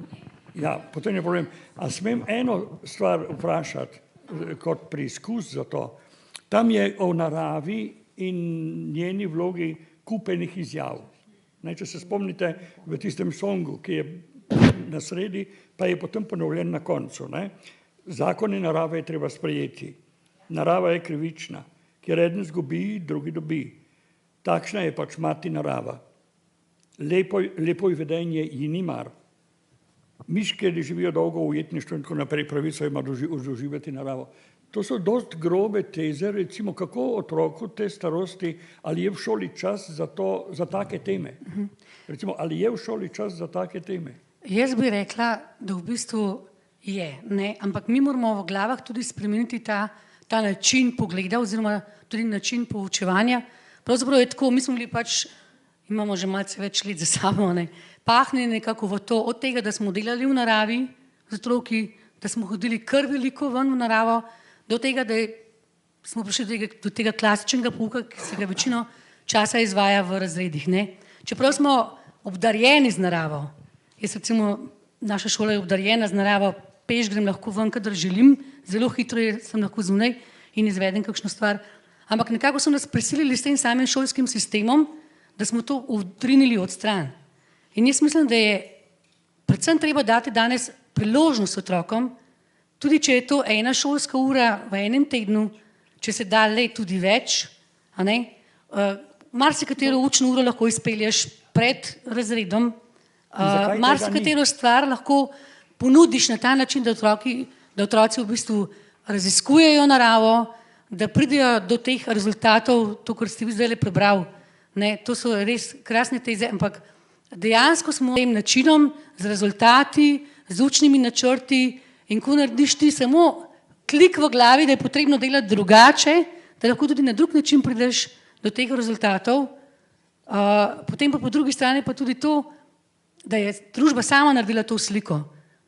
potem je problem. A smem eno stvar vprašati, kot preizkus za to? Tam je o naravi in njeni vlogi kupenih izjav. Če se spomnite v tistem songu, ki je na sredi, pa je potem ponovljen na koncu. Zakone narave je treba sprejeti. Narava je krivična, kjer eden zgubi, drugi dobi. Takšna je pač mati narava. Lepo vedenje ji ni mar. Miške živijo dolgo v ujetništvu in tako naprej, pravico ima doživeti naravo. To so dosti grobe teze, recimo kako otroku te starosti, ali je v šoli čas za take teme? Recimo, ali je v šoli čas za take teme? Jaz bi rekla, da v bistvu je, ampak mi moramo v glavah tudi spremeniti ta način pogleda oziroma tudi način poučevanja. Pravzaprav je tako, mi smo bili imamo že malce več let za sabo, pahnjeni nekako v to, od tega, da smo delali v naravi z otroki, da smo hodili kar veliko ven v naravo, do tega, da smo prišli do tega klasičnega pouka, ki se ga večino časa izvaja v razredih. Čeprav smo obdarjeni z naravo, recimo naša šola je obdarjena z naravo peš, grem lahko ven, kadar želim, zelo hitro sem lahko zunaj in izvedem kakšno stvar. Ampak nekako so nas prisilili s tem samim šolskim sistemom, da smo to odrinili od stran. In jaz mislim, da je predvsem treba dati danes priložnost otrokom, tudi če je to 1 šolska ura v enem tednu, če se da le tudi več, a ne, marsikatero učno uro lahko izpelješ pred razredom, marsikatero stvar lahko ponudiš na ta način, da otroci v bistvu raziskujejo naravo, da pridejo do teh rezultatov, to, kar ste vi zdaj prebral. Ne, to so res krasne teze, ampak dejansko smo tem načinom, z rezultati, z učnimi načrti in ko narediš ti samo klik v glavi, da je potrebno delati drugače, da lahko tudi na drug način prideš do teh rezultatov. Potem pa po drugi strani pa tudi to, da je družba sama naredila to sliko,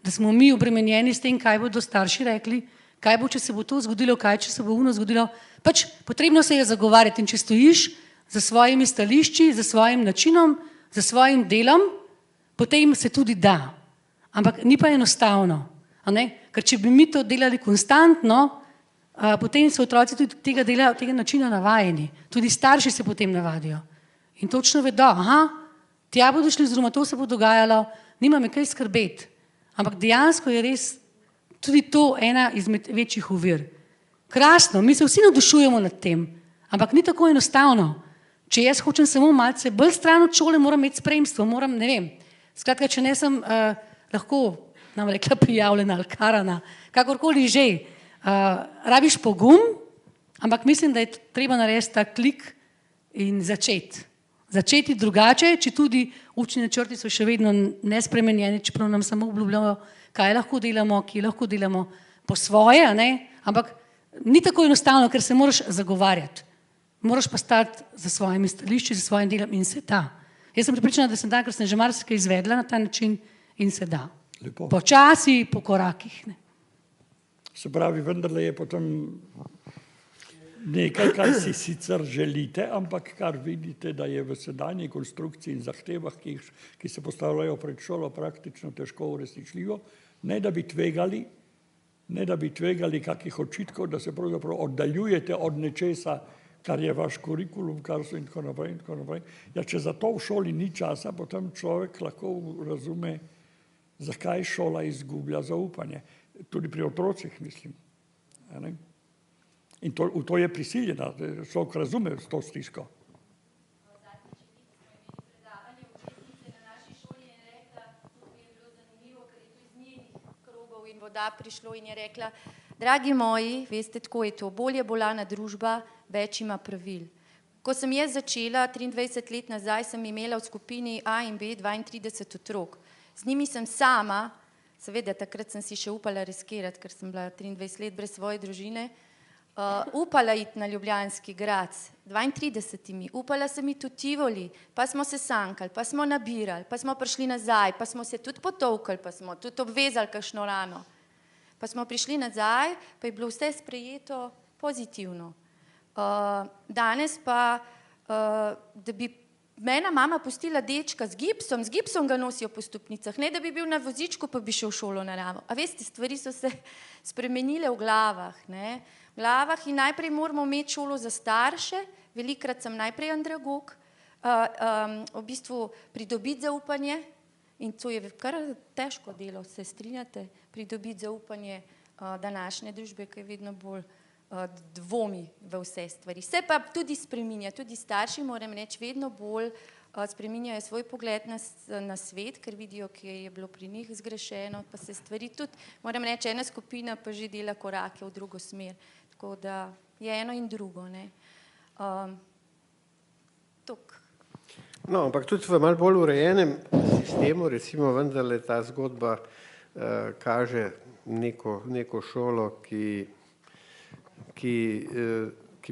da smo mi obremenjeni s tem, kaj bodo starši rekli, kaj bo, če se bo to zgodilo, kaj, če se bo ono zgodilo. Pač potrebno se je zagovarjati in če stojiš za svojimi stališči, za svojim načinom, za svojim delom, potem se tudi da. Ampak ni pa enostavno, a ne? Ker če bi mi to delali konstantno, potem so otroci tudi tega načina navajeni. Tudi starši se potem navadijo. In točno vedo, tja bodo šli, oziroma to se bo dogajalo, nima me kaj skrbeti. Ampak dejansko je res tudi to ena izmed večjih ovir. Krasno, mi se vsi navdušujemo nad tem, ampak ni tako enostavno. Če jaz hočem samo malce bolj stran od šole, moram imeti spremstvo, moram, ne vem. Skratka, če ne sem lahko, nam rekla, prijavljena ali karana, kakorkoli že, rabiš pogum, ampak mislim, da je treba narediti ta klik in začeti. Začeti drugače, če tudi učni načrti so še vedno nespremenjeni, čeprav nam samo obljubljajo, kaj lahko delamo, kje lahko delamo po svoje, ne? Ampak ni tako enostavno, ker se moraš zagovarjati. Moraš pa stati za svojimi stališči, za svojim delom in se da. Jaz sem pripričana, da sem da, ker sem že marsikaj izvedla na ta način in se da. Lepo. Počasi, po korakih. Ne? Se pravi, vendarle je potem nekaj, kar si sicer želite, ampak kar vidite, da je v sedanji konstrukciji in zahtevah, ki se postavljajo pred šolo, praktično težko uresničljivo, ne da bi tvegali kakih očitkov, da se pravzaprav oddaljujete od nečesa, kar je vaš kurikulum, kar so in tako naprej in tako naprej. Ja, če za to v šoli ni časa, potem človek lahko razume, zakaj šola izgublja zaupanje. Tudi pri otrocih, mislim. In v to je prisiljena, človek razume to stisko. In voda prišlo in je rekla, dragi moji, veste, tako je to, bolje bolana družba, več ima pravil. Ko sem jaz začela, 23 let nazaj, sem imela v skupini A in B 32 otrok. Z njimi sem sama, seveda takrat sem si še upala riskirati, ker sem bila 23 let brez svoje družine, upala iti na Ljubljanski grad, 32, upala sem iti v Tivoli, pa smo se sankali, pa smo nabirali, pa smo prišli nazaj, pa smo se tudi potolkali, pa smo tudi obvezali kakšno rano. Pa smo prišli nazaj, pa je bilo vse sprejeto pozitivno. Danes pa, da bi mena mama pustila dečka z gipsom ga nosijo po stopnicah, ne da bi bil na vozičku, pa bi šel v šolo naravo. A veste, stvari so se spremenile v glavah, ne? V glavah in najprej moramo imeti šolo za starše, velikrat sem najprej andragog, v bistvu pridobiti zaupanje in to je kar težko delo, se strinjate, pridobiti zaupanje današnje družbe, ki je vedno bolj dvomi v vse stvari. Se pa tudi spreminja, tudi starši, moram reči, vedno bolj spreminjajo svoj pogled na svet, ker vidijo, kje je bilo pri njih zgrešeno, pa se stvari tudi, moram reči, ena skupina pa že dela korake v drugo smer. Tako da je eno in drugo. No, ampak tudi v malo bolj urejenem sistemu, recimo vendarle ta zgodba kaže neko šolo, ki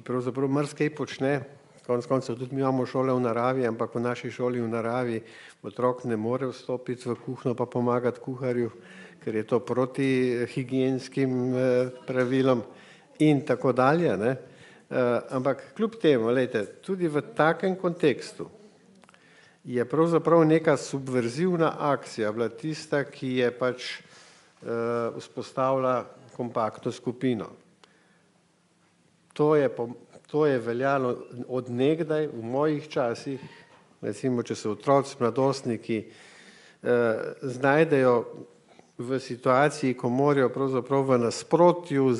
pravzaprav marsikaj počne. Konec koncev tudi mi imamo šole v naravi, ampak v naši šoli v naravi otrok ne more vstopiti v kuhno pa pomagati kuharju, ker je to proti higienskim pravilom in tako dalje. Ne? Ampak kljub temu, lejte, tudi v takem kontekstu je pravzaprav neka subverzivna akcija bila tista, ki je pač vzpostavlja kompaktno skupino. To je veljalo od nekdaj v mojih časih, recimo, če se otroci, mladostniki znajdejo v situaciji, ko morajo pravzaprav v nasprotju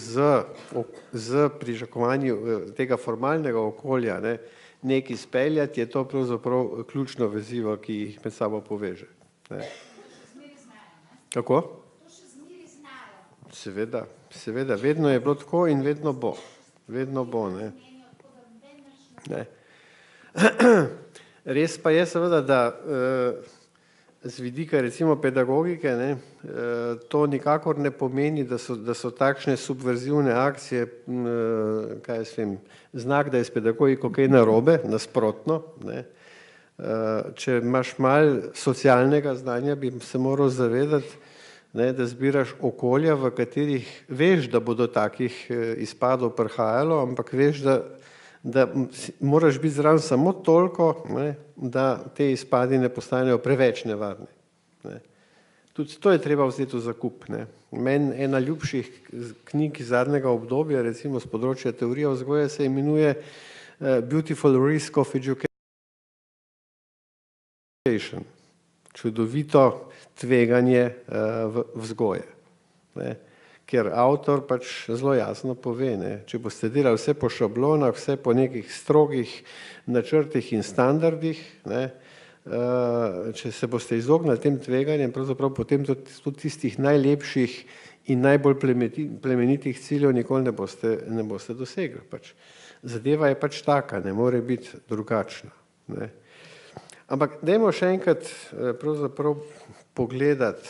z pričakovanjem tega formalnega okolja nekaj speljati, je to pravzaprav ključno vezivo, ki jih med sabo poveže. Kako? Seveda, seveda, vedno je bilo tako in vedno bo. Vedno bo, ne. Res pa je seveda, da z vidika recimo pedagogike, to nikakor ne pomeni, da so takšne subverzivne akcije, kaj jaz vem, znak, da je s pedagogiko kaj narobe, nasprotno. Če imaš malo socialnega znanja, bi se moral zavedati, da zbiraš okolja, v katerih veš, da bo do takih izpadov prihajalo, ampak veš, da moraš biti zraven samo toliko, da te izpadi ne postanejo preveč nevarni. Tudi to je treba vzeti v zakup. Meni ena ljubših knjig iz zadnjega obdobja, recimo z področja teorije vzgoje, se imenuje Beautiful Risk of Education. Čudovito tveganje vzgoje. Ker avtor pač zelo jasno pove, če boste delali vse po šablonah, vse po nekih strogih načrtih in standardih, če se boste izognili tem tveganjem, pravzaprav potem tudi tistih najlepših in najbolj plemenitih ciljev nikoli ne boste dosegli. Zadeva je pač taka, ne more biti drugačna. Ampak dajmo še enkrat pravzaprav pogledati,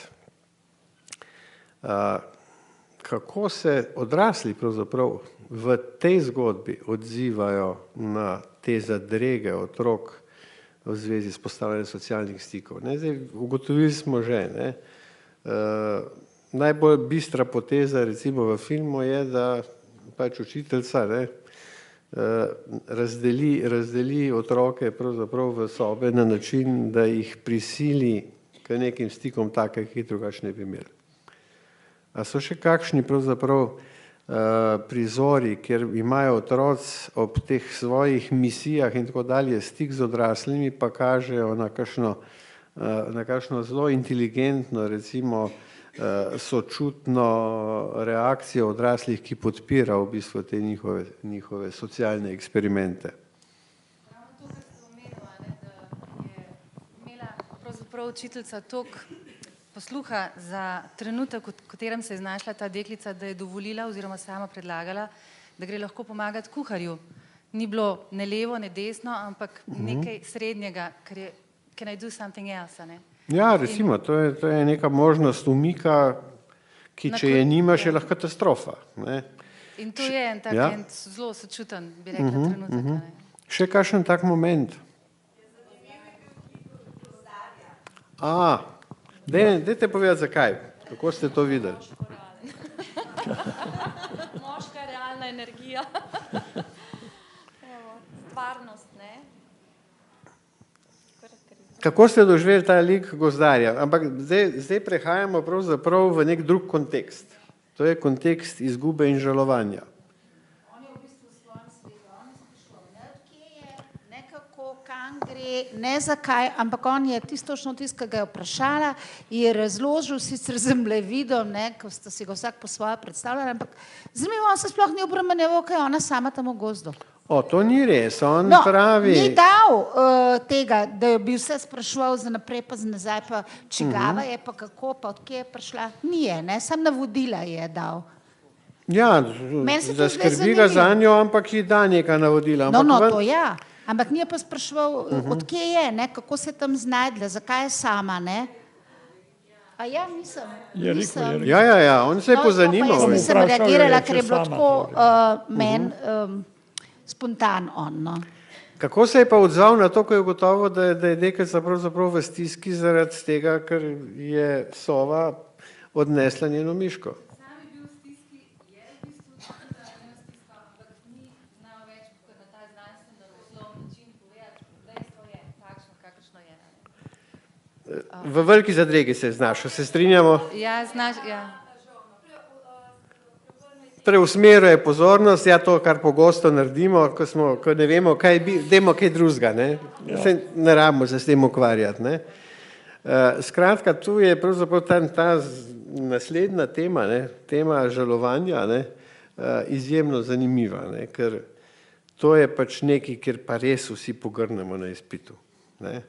kako se odrasli pravzaprav v tej zgodbi odzivajo na te zadrege otrok v zvezi s postavljanjem socialnih stikov. Zdaj, ugotovili smo že, najbolj bistra poteza recimo v filmu je, da pač učiteljica razdeli otroke pravzaprav v sobe na način, da jih prisili k nekim stikom take, ki drugače ne bi imeli. A so še kakšni pravzaprav prizori, kjer imajo otroci ob teh svojih misijah in tako dalje stik z odraslimi, pa kažejo na kakšno zelo inteligentno, recimo sočutno reakcijo odraslih, ki podpira v bistvu te njihove socialne eksperimente. Ravno to, kar ste omenili, da je imela pravzaprav učiteljica toliko posluha za trenutek, v katerem se je znašla ta deklica, da je dovolila oziroma sama predlagala, da gre lahko pomagati kuharju. Ni bilo ne levo, ne desno, ampak nekaj srednjega, ker je can I do something else, ne? Ja, recimo, to je neka možnost umika, ki če je nimaš, je lahko katastrofa. In to je en tak zelo sočuten, bi rekla, trenutek. Še kakšen tak moment? Dajte povedati, zakaj. Kako ste to videli? Moška realna energija. Stvarnost, ne? Kako ste doživeli ta lik gozdarja? Ampak zdaj prehajamo pravzaprav v nek drug kontekst. To je kontekst izgube in žalovanja. On je v bistvu v svojem svetu, on je sprašal, ne odkje je, nekako, kam gre, ne zakaj, ampak on je točno tisto, ki ga je vprašala, je razložil sicer zemljevidom, ko sta si ga vsak po svoje predstavljali, ampak zanimivo, on se sploh ni obremenjeval, kaj je ona sama tam v gozdu. To ni res, on pravi... Ni dal tega, da bi vse spraševal za naprej pa za nazaj, pa čigava je, pa kako, pa odkje je prišla. Ni je, sam navodila je dal. Ja, zaskrbi ga za njo, ampak ji da neka navodila. To ja, ampak ni pa spraševal, odkje je, kako se tam znajdla, zakaj je sama, ne? A ja, nisem. Ja, on se je pozanimal. Jaz nisem reagirala, ker je bilo tako meni spontan on. Kako se je pa odzval na to, ko je gotovo, da je deklica pravzaprav v stiski zaradi tega, ker je sova odnesla njeno miško? Sam je bil v stiski, je v bistvu čutila njeno stisko, ampak ni znal več na ta znanstveno naslov način povedati, dejstvo je takšno, kakršno je. V veliki zadregi se je znašel, se strinjamo? Ja, ja. Preusmerjuje pozornost, ja, to, kar pogosto naredimo, ko ne vemo, kaj bi, dajmo kaj drugega, ne? Ne rabimo se s tem ukvarjati, ne? Skratka, tu je pravzaprav ta naslednja tema, ne? Tema žalovanja, ne? Izjemno zanimiva, ne? Ker to je pač nekaj, kjer pa res vsi pogrnemo na izpitu, ne?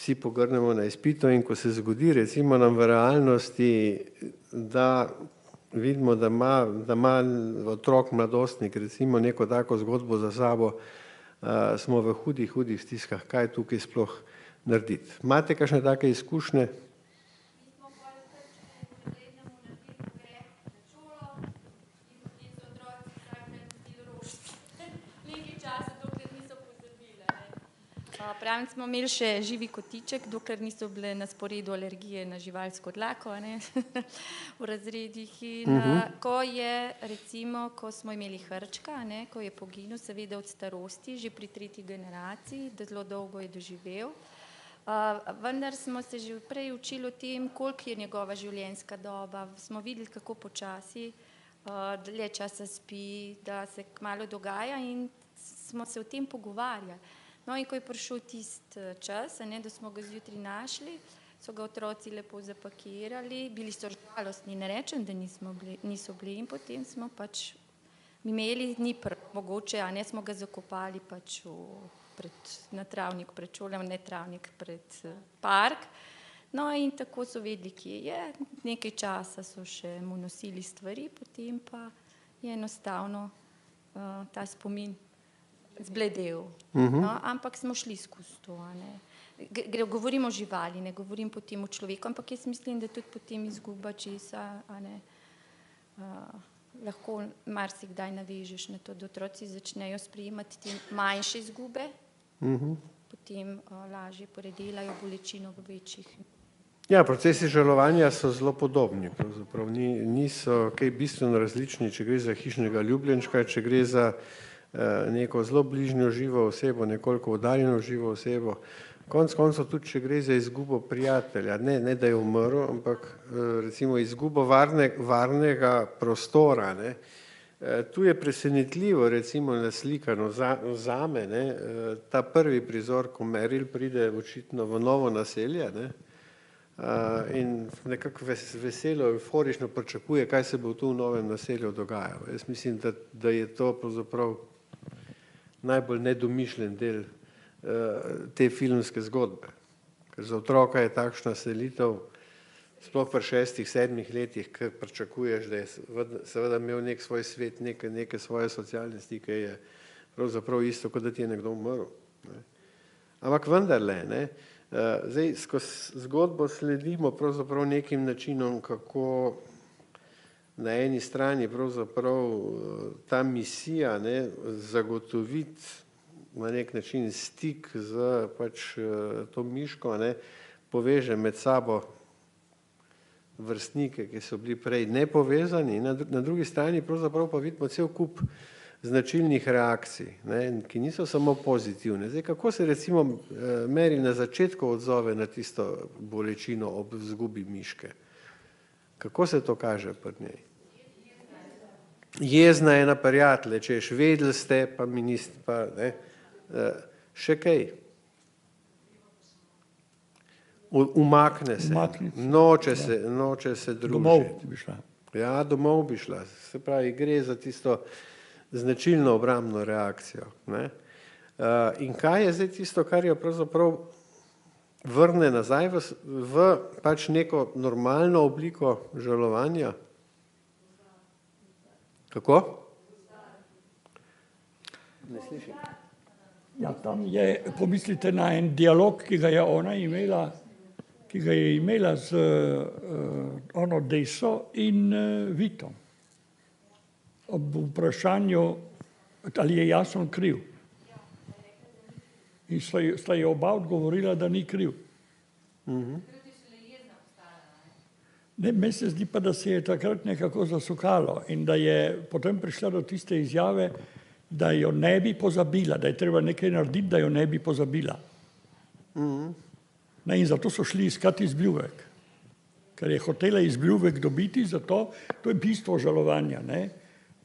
Vsi pogrnemo na izpitu in ko se zgodi, recimo nam v realnosti, da vidimo, da ima otrok, mladostnik, recimo neko tako zgodbo za sabo, smo v hudih stiskah, kaj tukaj sploh narediti. Imate kakšne take izkušnje? Pravim, smo imeli še živi kotiček, dokler niso bile na sporedu alergije na živalsko dlako, ne, v razredih. In ko smo imeli hrčka, ne, ko je poginil, seveda od starosti, že pri 3. generaciji, da zelo dolgo je doživel. Vendar smo se že prej učili o tem, koliko je njegova življenjska doba. Smo videli, kako počasi, dlje časa spi, da se kmalu dogaja in smo se o tem pogovarjali. No, in ko je prišel tisti čas, da smo ga zjutraj našli, so ga otroci lepo zapakirali, bili so žalostni, ne rečem, da niso bili, in potem smo pač imeli dni mogoče, smo ga zakopali pač na travnik pred šolem, ne travnik pred park. No, in tako so vedeli, kje je, nekaj časa so še mu nosili stvari, potem pa je enostavno ta spomin zbledel. No, ampak smo šli skozi to. Govorim o živali, ne govorim potem o človeku, ampak jaz mislim, da tudi potem izguba česa, lahko marsikdaj navežeš na to, da otroci začnejo sprejemati te manjše izgube, potem lažje predelajo bolečino v večjih. Ja, procesi žalovanja so zelo podobni, pravzaprav niso kaj bistveno različni, če gre za hišnega ljubljenčka, če gre za neko zelo bližnjo živo osebo, nekoliko oddaljeno živo osebo. Konec koncev tudi, če gre za izgubo prijatelja, ne da je umrl, ampak recimo izgubo varnega prostora, ne. Tu je presenetljivo recimo naslikano zame, ne, ta prvi prizor, ko Meryl pride očitno v novo naselje, ne, in nekako veselo, euforično pričakuje, kaj se bo tu v novem naselju dogajalo. Jaz mislim, da je to pravzaprav najbolj nedomišljen del te filmske zgodbe. Ker za otroka je takšna selitev, sploh pri 6-7 letih, ker pričakuješ, da je seveda imel nek svoj svet, neke svoje socialne stike, je pravzaprav isto, kot da ti je nekdo umrl. Ampak vendarle, ne, zdaj skozi zgodbo sledimo pravzaprav nekim načinom, kako na eni strani pravzaprav ta misija, ne, zagotoviti na nek način stik z pač to miško, ne, poveže med sabo vrstnike, ki so bili prej nepovezani, na drugi strani pravzaprav pa vidimo cel kup značilnih reakcij, ne, ki niso samo pozitivne. Zdaj, kako se recimo Meryl na začetku odzove na tisto bolečino ob izgubi miške? Kako se to kaže pri njej? Jezna je na prijatelje, češ vedeli ste, pa mi niste, pa ne, še kaj. Umakne se, noče se družiti. Domov bi šla. Ja, domov bi šla. Se pravi, gre za tisto značilno obrambno reakcijo, ne. In kaj je zdaj tisto, kar jo pravzaprav vrne nazaj v pač neko normalno obliko žalovanja? Kako? Ne slišim. Ja, tam je, pomislite na en dialog, ki ga je ona imela z ono Deso in Vitom. Ob vprašanju, ali je Jason kriv. In sta je oba odgovorila, da ni kriv. Ne, meni se zdi pa, da se je takrat nekako zasukalo in da je potem prišla do tiste izjave, da jo ne bi pozabila, da je treba nekaj narediti, da jo ne bi pozabila. Ne, in zato so šli iskati izbljuvek. Ker je hotela izbljuvek dobiti, zato to je bistvo žalovanja, ne?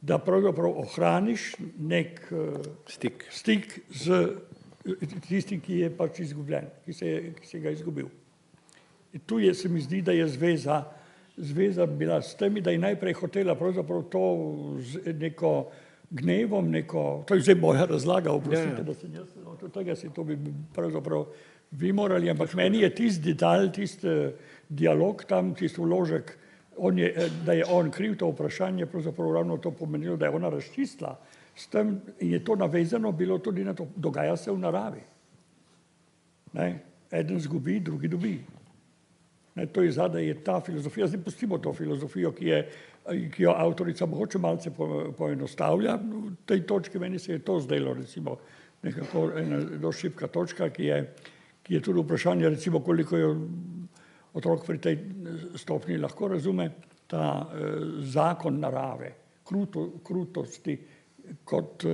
Da pravzaprav ohraniš nek stik z tistim, ki je pač izgubljen, ki se ga izgubil. In tu se mi zdi, da je zveza bila s temi, da je najprej hotela pravzaprav to z neko gnevom, to je zdaj moja razlaga, oprostite, da sem jaz, od tega si to bi pravzaprav vi morali, ampak meni je tisti detalj, tisti dialog tam, tisti vložek, da je on kriv, to vprašanje, pravzaprav ravno to pomenilo, da je ona razčistila s tem in je to navezano bilo tudi na to, dogaja se v naravi. Ne? Eden zgubi, drugi dobi. Ne? To je zadaj je ta filozofija, zdaj pustimo to filozofijo, ki jo avtorica mogoče malce poenostavlja. V tej točki meni se je to zdelo, recimo, nekako ena dosti šibka točka, ki je tudi vprašanje, recimo, koliko je otrok pri tej stopnji lahko razume ta zakon narave, krutosti kot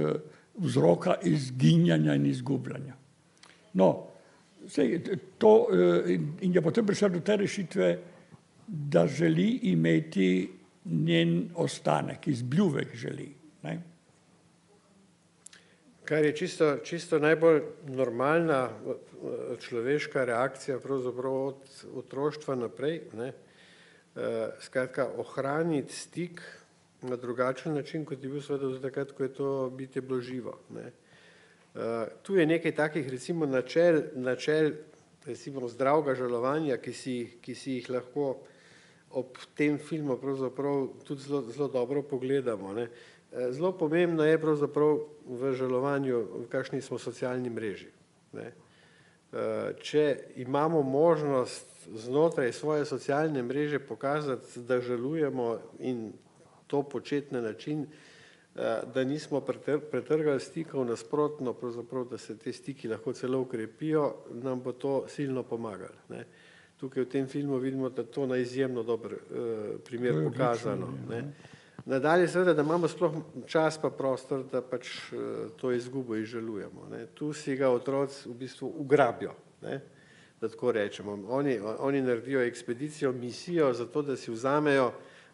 vzroka izginjanja in izgubljanja. No, in je potem prišla do te rešitve, da želi imeti njen ostanek, izbljuvek želi. Ne? Kar je čisto najbolj normalna človeška reakcija pravzaprav od otroštva naprej, ne? Skratka, ohraniti stik na drugačen način, kot je bil seveda do takrat, ko je to bitje bilo živo. Ne? Tu je nekaj takih recimo načel recimo zdravega žalovanja, ki si jih lahko ob tem filmu pravzaprav tudi zelo dobro pogledamo. Ne? Zelo pomembno je pravzaprav v žalovanju, v kakšni smo socialni mreži. Ne? Če imamo možnost znotraj svoje socialne mreže pokazati, da žalujemo in to početi na način, da nismo pretrgali stikov, nasprotno, pravzaprav, da se te stiki lahko celo ukrepijo, nam bo to silno pomagalo. Ne? Tukaj v tem filmu vidimo, da to na izjemno dober primer pokazano. Ne? Nadalje seveda, da imamo sploh čas pa prostor, da pač to izgubo izžalujemo. Ne? Tu si ga otroci v bistvu ugrabijo, ne? Da tako rečemo. Oni naredijo ekspedicijo, misijo, zato da si vzamejo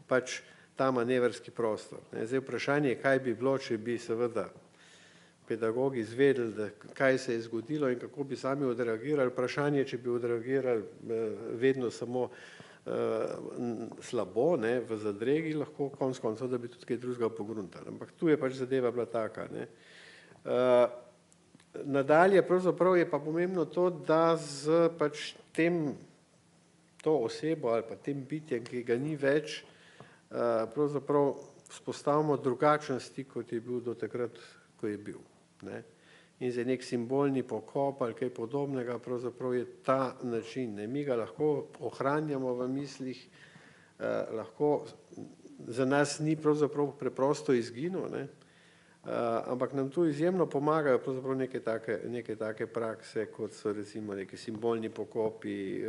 pač ta manevrski prostor. Ne? Zdaj vprašanje, kaj bi bilo, če bi seveda pedagogi izvedeli, kaj se je zgodilo in kako bi sami odreagirali. Vprašanje, če bi odreagirali vedno samo slabo, ne, v zadregi, lahko konec koncev, da bi tudi kaj drugega pogruntali. Ampak tu je pač zadeva bila taka. Ne. Nadalje pravzaprav je pa pomembno to, da z pač to osebo ali pa tem bitjem, ki ga ni več, pravzaprav vzpostavimo drugačen stik, kot je bil do takrat, ko je bil. Ne. In za nek simbolni pokop ali kaj podobnega, pravzaprav je ta način. Ne. Mi ga lahko ohranjamo v mislih, lahko za nas ni pravzaprav preprosto izginil, ne. Ampak nam tu izjemno pomagajo pravzaprav neke take prakse, kot so recimo neki simbolni pokopi,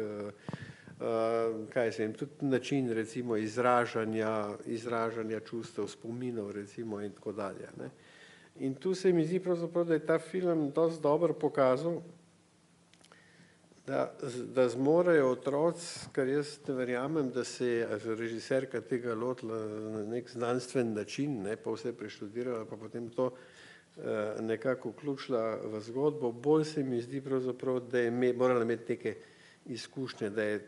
kaj se jim, tudi način recimo izražanja čustev, spominov recimo in tako dalje. Ne. In tu se mi zdi pravzaprav, da je ta film dosti dobro pokazal, da zmorejo otroci, kar jaz ne verjamem, da se je režiserka tega lotila na nek znanstven način, ne, pa vse preštudirala, pa potem to nekako vključila v zgodbo. Bolj se mi zdi pravzaprav, da je morala imeti neke izkušnje, da je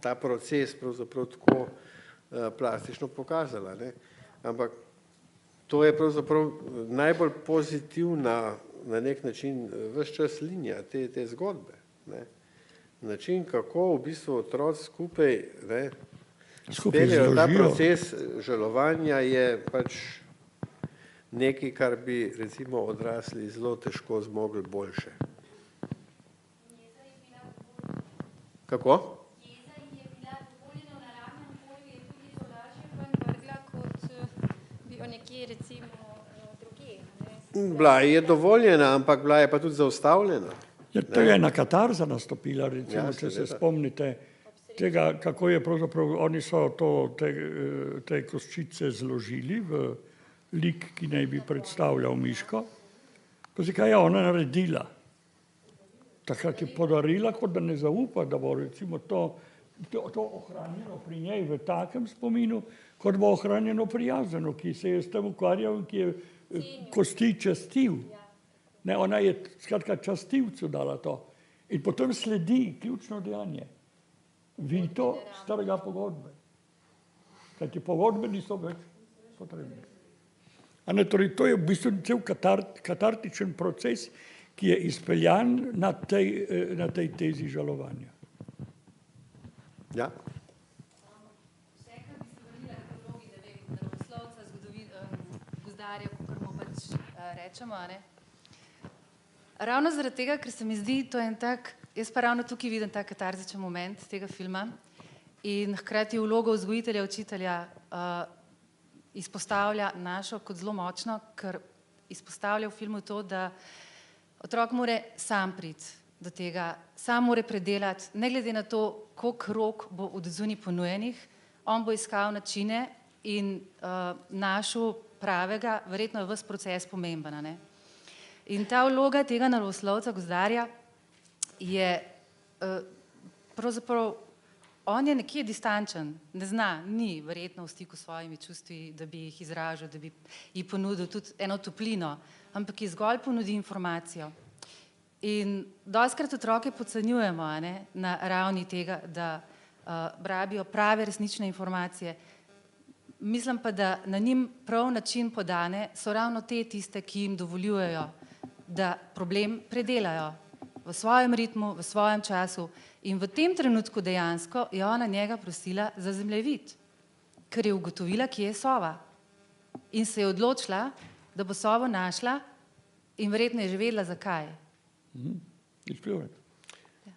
ta proces pravzaprav tako plastično pokazala. Ne. Ampak to je pravzaprav najbolj pozitivna na nek način ves čas linija te zgodbe. Ne. Način, kako v bistvu otroci skupaj speljejo ta proces žalovanja, je pač nekaj, kar bi recimo odrasli zelo težko zmogli boljše. Kako? Bila je dovoljena, ampak bila je pa tudi zaustavljena. To je ena katarza nastopila, recimo, če se spomnite tega, kako je pravzaprav, oni so te koščice zložili v lik, ki naj bi predstavljal Miško. Pa kaj je ona naredila? takrat je podarila, kot da ne zaupa, da bo recimo to ohranjeno pri njej v takem spominu, kot bo ohranjeno pri Jazenu, ki se je s tem ukvarjal in ki je kosti častil. Ne, ona je skratka častilcu dala to. In potem sledi ključno dejanje. Vito starega pogodbe. Kajti pogodbe niso več potrebne. Torej, to je v bistvu cel katartičen proces, ki je izpeljan na tej tezi žalovanja. Ja. Vse, kar bi se vrnila k vlogi, ne vem, naravoslovca, gozdarja, kakor mu pač rečemo, a ne. Ravno zaradi tega, ker se mi zdi, to je en tak, jaz pa ravno tukaj vidim ta katarzičen moment tega filma in hkrati vlogo vzgojitelja, učitelja izpostavlja našo kot zelo močno, ker izpostavlja v filmu to, da otrok mora sam priti do tega, sam mora predelati, ne glede na to, koliko rok bo od zunaj ponujenih, on bo iskal načine in našel pravega, verjetno je ves proces pomemben, ne. In ta vloga tega naravoslovca, gozdarja, je pravzaprav, on je nekje distančen, ne zna, ni verjetno v stiku s svojimi čustvi, da bi jih izražal, da bi ji ponudil tudi eno toplino, ampak ji zgolj ponudi informacijo. In dostikrat otroke podcenjujemo, a ne, na ravni tega, da rabijo prave resnične informacije. Mislim pa, da na njim prav način podane so ravno te tiste, ki jim dovoljujejo, da problem predelajo v svojem ritmu, v svojem času in v tem trenutku dejansko je ona njega prosila za zemljevid, ker je ugotovila, kje je sova. In se je odločila, da bo sovo našla in verjetno je že vedela, zakaj.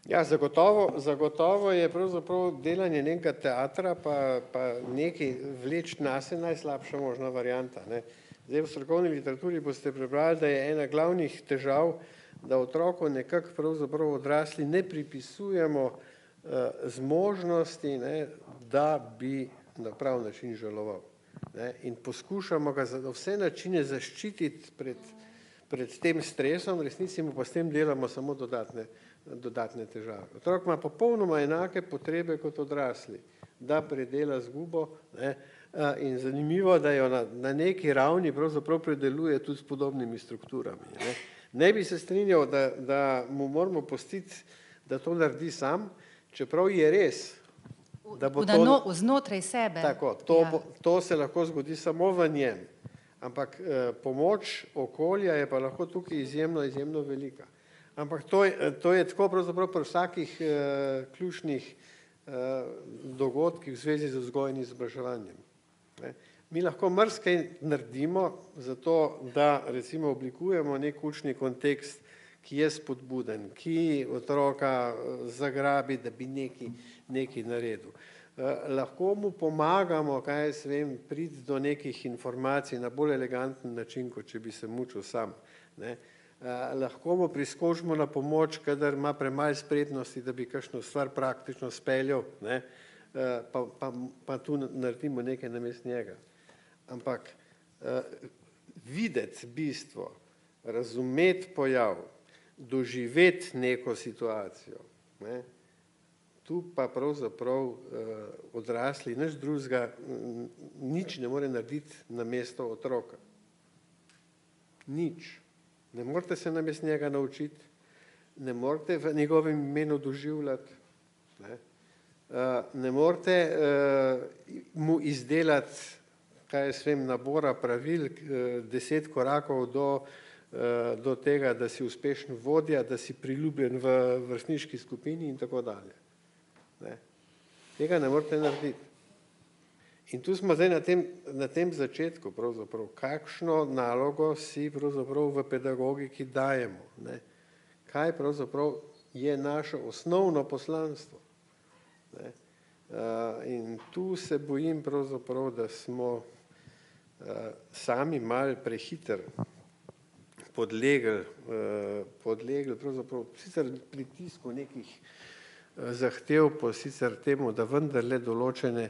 Ja, zagotovo je pravzaprav delanje nekega teatra pa nekaj vleči nase najslabša možna varianta, ne. Zdaj v strokovni literaturi boste prebrali, da je ena glavnih težav, da otroku nekako pravzaprav odrasli ne pripisujemo zmožnosti, ne, da bi na prav način žaloval. Ne, in poskušamo ga na vse načine zaščititi pred tem stresom, v resnici mu pa s tem delamo samo dodatne težave. Otrok ima popolnoma enake potrebe kot odrasli, da predela izgubo, ne, in zanimivo, da jo na neki ravni pravzaprav predeluje tudi s podobnimi strukturami. Ne bi se strinjal, da mu moramo pustiti, da to naredi sam, čeprav je res, da bo to znotraj sebe. Tako, to se lahko zgodi samo v njem, ampak pomoč okolja je pa lahko tukaj izjemno velika. Ampak to je tako pravzaprav pri vsakih ključnih dogodkih v zvezi z vzgojo in izobraževanjem. Mi lahko marsikaj naredimo zato, da recimo oblikujemo nek učni kontekst, ki je spodbuden, ki otroka zagrabi, da bi nekaj naredil. Lahko mu pomagamo, kaj jaz vem, priti do nekih informacij na bolj eleganten način, kot če bi se mučil sam. Lahko mu priskočimo na pomoč, kadar ima premalo spretnosti, da bi kakšno stvar praktično speljal, pa tu naredimo nekaj namesto njega. Ampak videti bistvo, razumeti pojav, doživeti neko situacijo, tu pa pravzaprav odrasli nič drugega nič ne more narediti namesto otroka. Nič. Ne morete se namesto njega naučiti, ne morete v njegovem imenu doživljati, ne morete mu izdelati, kaj jaz vem, nabora pravil, 10 korakov do tega, da si uspešen vodja, da si priljubljen v vrstniški skupini in tako dalje. Tega ne morete narediti. In tu smo zdaj na tem začetku pravzaprav, kakšno nalogo si pravzaprav v pedagogiki dajemo. Kaj pravzaprav je naše osnovno poslanstvo. In tu se bojim pravzaprav, da smo sami malo prehitro podlegli pravzaprav sicer pritisku nekih zahtev po sicer temu, da vendarle določene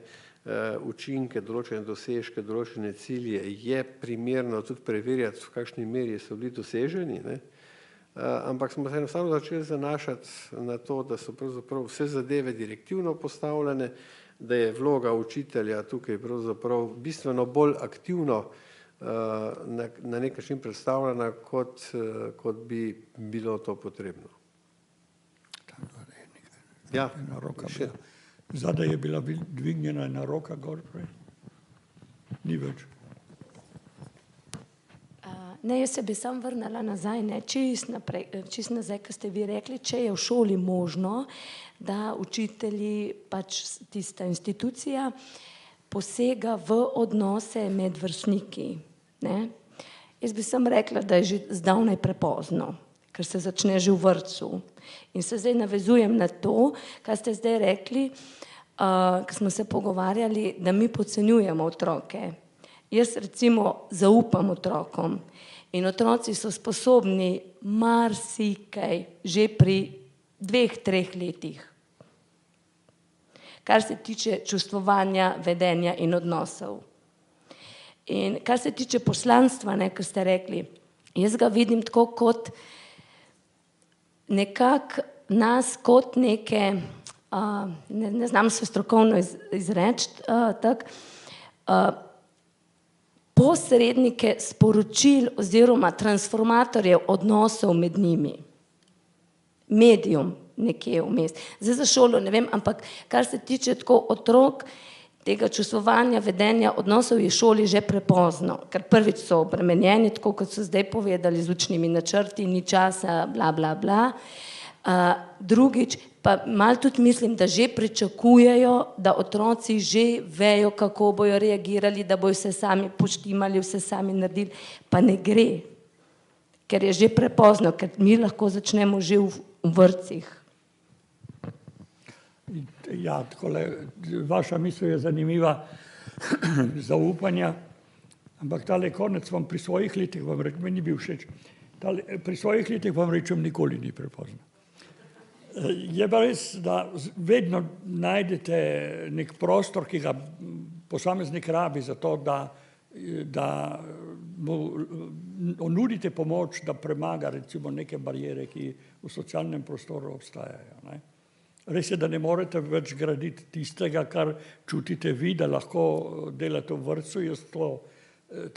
učinke, določene dosežke, določene cilje je primerno tudi preverjati, v kakšni meri so bili doseženi, ampak smo se enostavno začeli zanašati na to, da so pravzaprav vse zadeve direktivno postavljene, da je vloga učitelja tukaj pravzaprav bistveno bolj aktivno na nek način predstavljena, kot bi bilo to potrebno. Ja, še. Zadaj je bila dvignjena ena roka gor prej. Ni več. Ne, jaz se bi sam vrnila nazaj, ne, čist nazaj, ko ste vi rekli, če je v šoli možno, da učitelji, pač tista institucija, posega v odnose med vrstniki. Ne. Jaz bi sam rekla, da je že zdavnaj prepozno, ker se začne že v vrtcu. In se zdaj navezujem na to, kar ste zdaj rekli, ko smo se pogovarjali, da mi podcenjujemo otroke. Jaz recimo zaupam otrokom in otroci so sposobni marsikaj že pri 2-3 letih. Kar se tiče čustvovanja, vedenja in odnosov. In kar se tiče poslanstva, ne, kar ste rekli, jaz ga vidim tako kot nekako nas kot neke, ne znam se strokovno izreči, posrednike sporočil oziroma transformatorjev odnosov med njimi. Medium nekje vmes. Zdaj za šolo ne vem, ampak kar se tiče tako otrok, tega čustvovanja, vedenja, odnosov je v šoli že prepozno, ker prvič so obremenjeni, tako kot so zdaj povedali, z učnimi načrti, ni časa, bla, bla, bla. Drugič, pa malo tudi mislim, da že pričakujejo, da otroci že vejo, kako bojo reagirali, da bojo se sami poštimali, vse sami naredili, pa ne gre, ker je že prepozno, ker mi lahko začnemo že v vrtcih. Ja, takole, vaša misel je zanimiva, zaupanja, ampak tale konec vam pri svojih letih vam rečem, meni bi všeč, pri svojih letih vam rečem, nikoli ni prepozno. Je pa res, da vedno najdete nek prostor, ki ga posameznik rabi za to, da mu nudite pomoč, da premaga recimo neke barijere, ki v socialnem prostoru obstajajo. Ne? Res je, da ne morete več graditi tistega, kar čutite vi, da lahko delate v vrtcu. Jaz to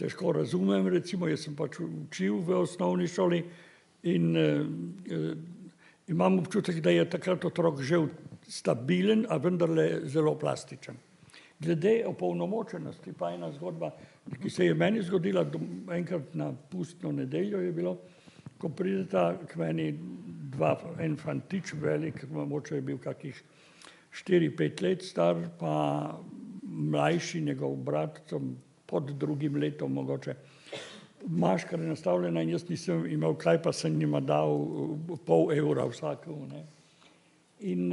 težko razumem, recimo, jaz sem pač učil v osnovni šoli in imam občutek, da je takrat otrok že stabilen, a vendarle zelo plastičen. Glede opolnomočenosti pa ena zgodba, ki se je meni zgodila enkrat na pustno nedeljo je bilo, ko prideta k meni en fantič velik, mogoče je bil kakih 4-5 let star, pa mlajši njegov brat, pod 2. letom mogoče. Maškara je nastavljena in jaz nisem imel kaj, pa sem njima dal pol evra vsakemu. Ne. In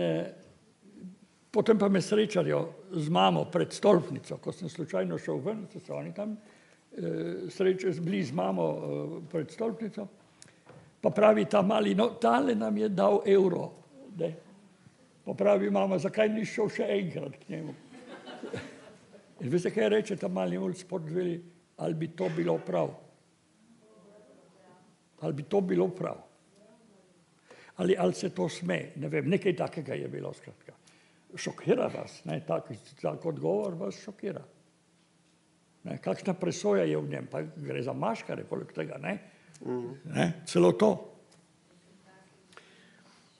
potem pa me srečajo z mamo pred stolpnico, ko sem slučajno šel ven, so se oni tam bili z mamo pred stolpnico, pa pravi ta mali, no tale nam je dal evro. Ne. Pa pravi mama, zakaj ni šel še enkrat k njemu? In veste, kaj reče ta mali mulj spodveli, ali bi to bilo prav? Ali bi to bilo prav? Ali se to sme? Ne vem, nekaj takega je bilo, skratka. Šokira vas, ne, tak odgovor vas šokira. Ne, kakšna presoja je v njem, pa gre za maškare, poleg tega, ne? Ne, celo to.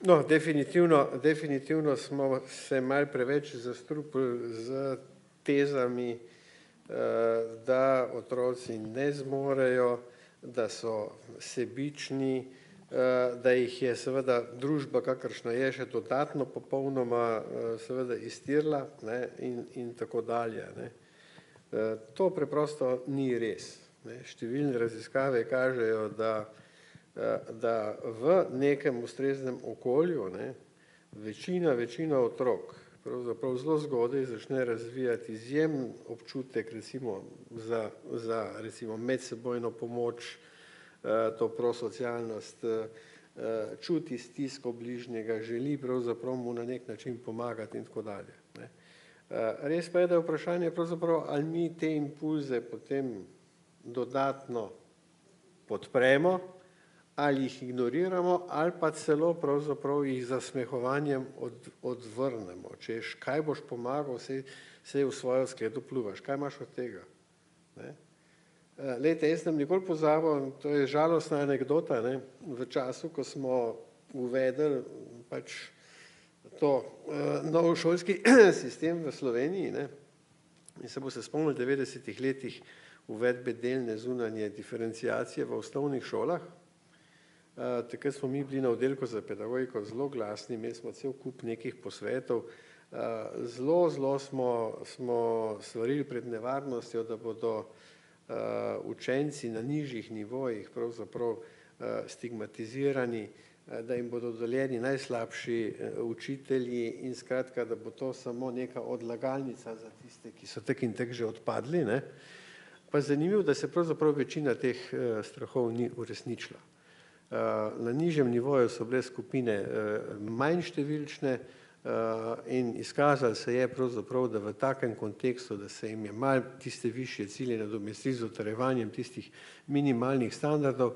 No, definitivno smo se malo preveč zastrupili z tezami, da otroci ne zmorejo, da so sebični, da jih je seveda družba, kakršna je, še dodatno popolnoma seveda iztirila, ne, in tako dalje. Ne. To preprosto ni res. Ne. Številne raziskave kažejo, da v nekem ustreznem okolju, ne, večina otrok pravzaprav zelo zgodaj začne razvijati izjemen občutek recimo za recimo medsebojno pomoč, to prosocialnost, čuti stisko bližnjega, želi pravzaprav mu na nek način pomagati in tako dalje. Ne. Res pa je, da je vprašanje pravzaprav, ali mi te impulze potem dodatno podpremo ali jih ignoriramo, ali pa celo pravzaprav jih zasmehovanjem odvrnemo. Češ, kaj boš pomagal, sej v svojo skledo pluvaš, kaj imaš od tega? Lejte, jaz sem nikoli pozabil, to je žalostna anekdota, v času, ko smo uvedli pač to nov šolski sistem v Sloveniji, in se bo se spomnil v 90-ih letih uvedbe delne zunanje diferenciacije v osnovnih šolah. Takrat smo mi bili na oddelku za pedagogiko zelo glasni, imeli smo cel kup nekih posvetov, zelo smo svarili pred nevarnostjo, da bodo učenci na nižjih nivojih pravzaprav stigmatizirani, da jim bodo dodeljeni najslabši učitelji in skratka, da bo to samo neka odlagalnica za tiste, ki so tak in tak že odpadli. Pa zanimivo, da se pravzaprav večina teh strahov ni uresničila. Na nižjem nivoju so bile skupine manj številčne in izkazali se je pravzaprav, da v takem kontekstu, da se jim je malo tiste višje cilje nadomestili z utrjevanjem tistih minimalnih standardov,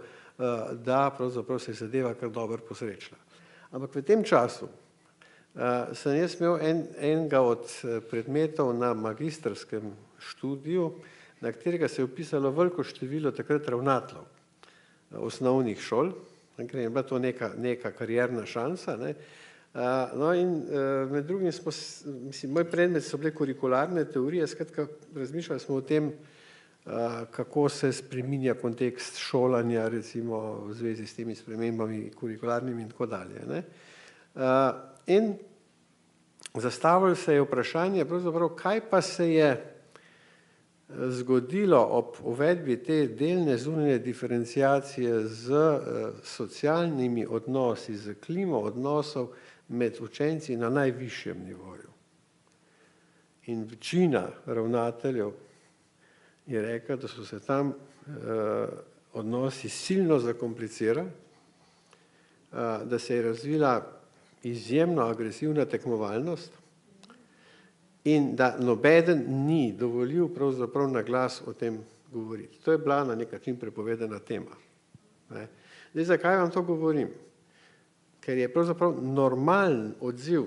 da pravzaprav se je zadeva kar dobro posrečila. Ampak v tem času sem jaz imel enega od predmetov na magistrskem študiju, na katerega se je vpisalo veliko število takrat ravnateljev osnovnih šol, ker je bila to neka karierna šansa. No in med drugim moj predmet so bile kurikularne teorije, skratka razmišljali smo o tem, kako se spreminja kontekst šolanja, recimo v zvezi s temi spremembami kurikularnimi in tako dalje. In zastavilo se je vprašanje, pravzaprav, kaj pa se je zgodilo ob uvedbi te delne zunanje diferenciacije z socialnimi odnosi, z klimo odnosov med učenci na najvišjem nivoju. In večina ravnateljev je rekla, da so se tam odnosi silno zakomplicirali, da se je razvila izjemno agresivna tekmovalnost in da nobeden ni dovolil pravzaprav na glas o tem govoriti. To je bila na nek način prepovedana tema. Zdaj, zakaj vam to govorim? Ker je pravzaprav normalen odziv,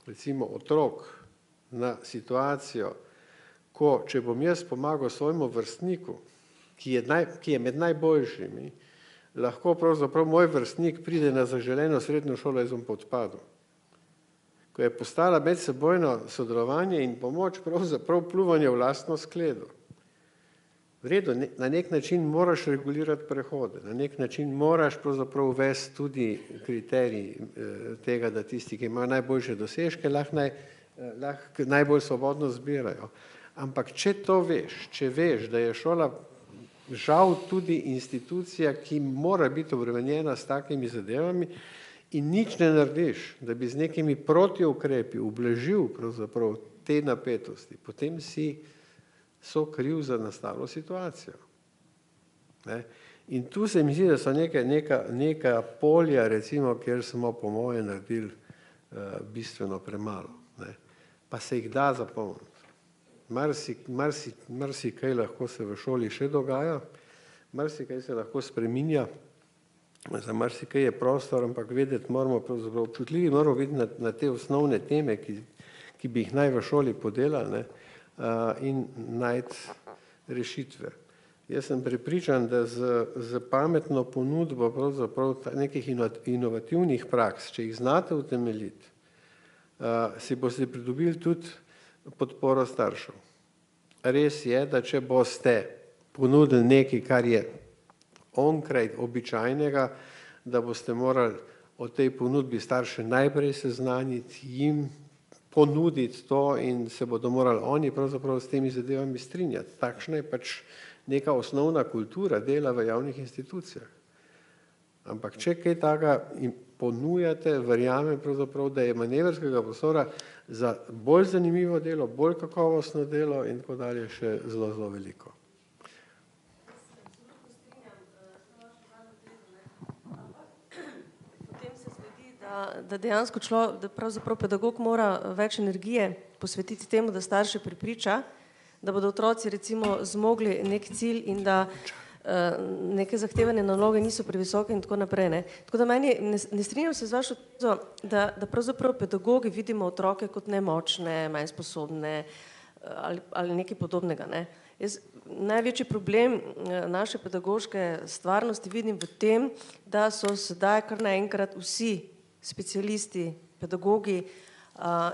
recimo otrok, na situacijo, ko, če bom jaz pomagal svojemu vrstniku, ki je med najboljšimi, lahko pravzaprav moj vrstnik pride na zaželeno srednjo šolo, jaz bom pa odpadel. Ko je postala medsebojno sodelovanje in pomoč pravzaprav pluvanje v lastno skledo. V redu, na nek način moraš regulirati prehode, na nek način moraš pravzaprav uvesti tudi kriterij tega, da tisti, ki imajo najboljše dosežke, lahko najbolj svobodno zbirajo. Ampak če to veš, če veš, da je šola žal tudi institucija, ki mora biti obremenjena s takimi zadevami, in nič ne narediš, da bi z nekimi protiukrepi ublažil pravzaprav te napetosti, potem si kriv za nastalo situacijo. In tu se mi zdi, da so neka polja, recimo, kjer smo po moje naredili bistveno premalo. Pa se jih da zapomniti. Marsikaj lahko se v šoli še dogaja, marsikaj se lahko spreminja, za marsikaj je prostor, ampak vedeti moramo, pravzaprav občutljivi moramo biti na te osnovne teme, ki bi jih naj v šoli podelali in najti rešitve. Jaz sem prepričan, da z pametno ponudbo pravzaprav nekih inovativnih praks, če jih znate utemeljiti, si boste pridobili tudi podporo staršev. Res je, da če boste ponudili nekaj, kar je onkraj običajnega, da boste morali o tej ponudbi starše najprej seznaniti, jim ponuditi to in se bodo morali oni pravzaprav s temi zadevami strinjati. Takšna je pač neka osnovna kultura dela v javnih institucijah. Ampak če kaj takega ponujate, verjamem pravzaprav, da je manevrskega prostora za bolj zanimivo delo, bolj kakovostno delo in tako dalje še zelo, zelo veliko. Da dejansko da pravzaprav pedagog mora več energije posvetiti temu, da starše prepriča, da bodo otroci recimo zmogli nek cilj in da neke zahtevane naloge niso previsoke in tako naprej. Ne. Tako da meni ne strinjam se z vašo tezo, da pravzaprav pedagogi vidimo otroke kot nemočne, manj sposobne ali nekaj podobnega. Ne. Največji problem naše pedagoške stvarnosti vidim v tem, da so sedaj kar naenkrat vsi specialisti, pedagogi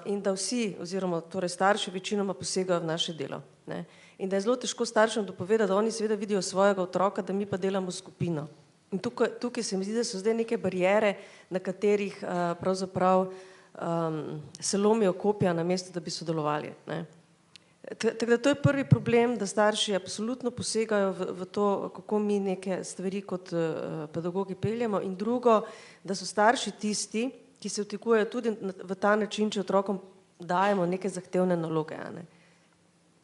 in da vsi, oziroma torej starši večinoma posegajo v naše delo. Ne. In da je zelo težko staršem dopovedati, da oni seveda vidijo svojega otroka, da mi pa delamo skupino. In tukaj se mi zdi, da so zdaj neke barijere, na katerih pravzaprav se lomijo kopja, namesto da bi sodelovali. Ne. Tako da to je prvi problem, da starši absolutno posegajo v to, kako mi neke stvari kot pedagogi peljemo, in drugo, da so starši tisti, ki se vtikujejo tudi v ta način, če otrokom dajemo neke zahtevne naloge. Ne.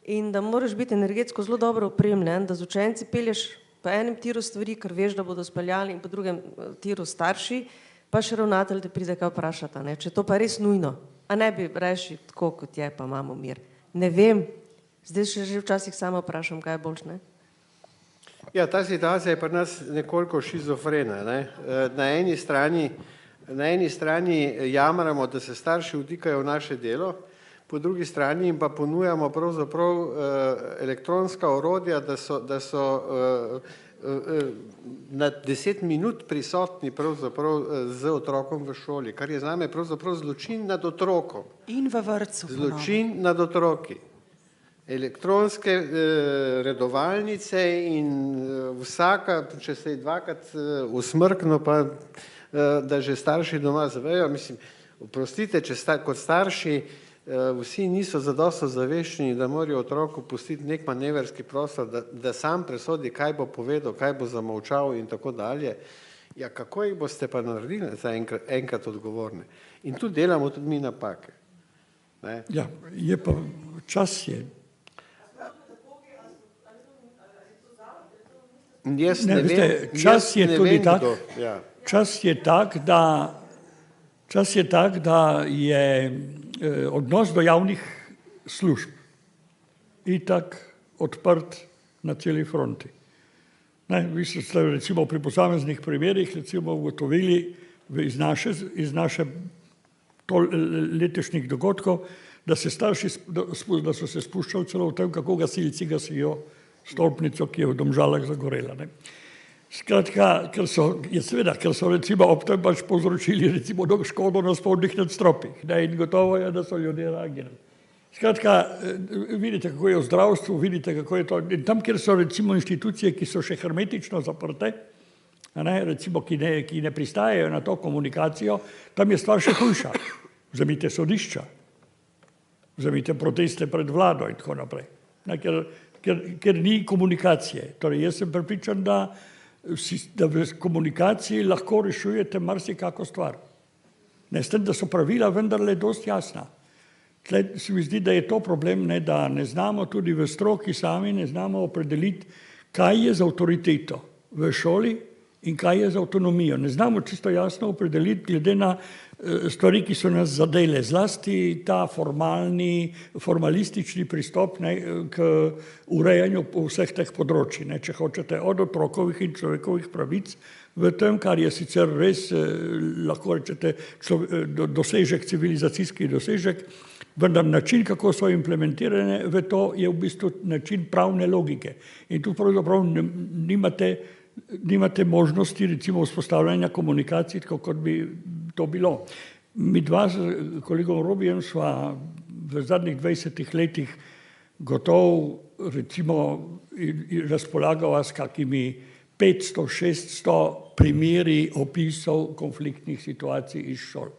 In da moraš biti energetsko zelo dobro opremljen, da z učenci pelješ po enem tiru stvari, ker veš, da bodo speljali, in po drugem tiru starši, pa še ravnatelj te pride kaj vprašati, ne, če je to pa res nujno, a ne bi reši tako, kot je, pa imamo mir. Ne vem, zdaj že včasih sama vprašam, kaj je boljš, ne? Ja, ta situacija je pri nas nekoliko šizofrena. Ne? Na eni strani jamramo, da se starši vtikajo v naše delo, po drugi strani jim pa ponujamo pravzaprav elektronska orodja, da so na 10 minut prisotni pravzaprav z otrokom v šoli, kar je zame pravzaprav zločin nad otrokom. In v vrtcu. Zločin nad otroki. Elektronske redovalnice in vsaka, če se je dvakrat usmrkno, pa da že starši doma zavejo, mislim, oprostite, kot starši vsi niso zadosto zaveščeni, da morajo otroku pustiti nek manevrski prostor, da sam presodi, kaj bo povedal, kaj bo zamolčal in tako dalje. Ja, kako jih boste pa naredili za enkrat odgovorne? In tu delamo tudi mi napake. Ne? Ja, je pa čas je. Čas je tudi tak, čas je tak, da je odnos do javnih služb itak odprt na celi fronti. Vi ste recimo pri posameznih primerih recimo ugotovili iz naše letošnjih dogodkov, da so se spuščali celo v tem, kako gasilci gasijo stolpnico, ki je v Domžalah zagorela. Ne. Skratka, ker so recimo ob tem pač povzročili recimo škodo na spodnjih nadstropjih. In gotovo je, da so ljudje reagirali. Skratka, vidite, kako je v zdravstvu, vidite, kako je to. In tam, kjer so recimo institucije, ki so še hermetično zaprte, recimo, ki ne pristajajo na to komunikacijo, tam je stvar še hujša. Vzemite sodišča, vzemite proteste pred vlado in tako naprej. Ker ni komunikacije. Torej, jaz sem prepričan, da v komunikaciji lahko rešujete marsikako stvar. S tem, da so pravila vendarle dosti jasna. Tle se mi zdi, da je to problem, da ne znamo tudi v stroki sami, ne znamo opredeliti, kaj je z avtoriteto v šoli in kaj je z avtonomijo. Ne znamo čisto jasno opredeliti glede na stvari, ki so nas zadele, zlasti ta formalistični pristop k urejanju vseh teh področij, če hočete, od otrokovih in človekovih pravic, v tem, kar je sicer res, lahko rečete, dosežek, civilizacijski dosežek, vendar način, kako so implementirane v to, je v bistvu način pravne logike. In tu pravzaprav nimate možnosti recimo vzpostavljanja komunikacij, kot bi to bilo. Mi dva s kolegom Robijem sva v zadnjih 20 letih gotovo recimo razpolagala s kakimi 500-600 primeri opisov konfliktnih situacij iz šol.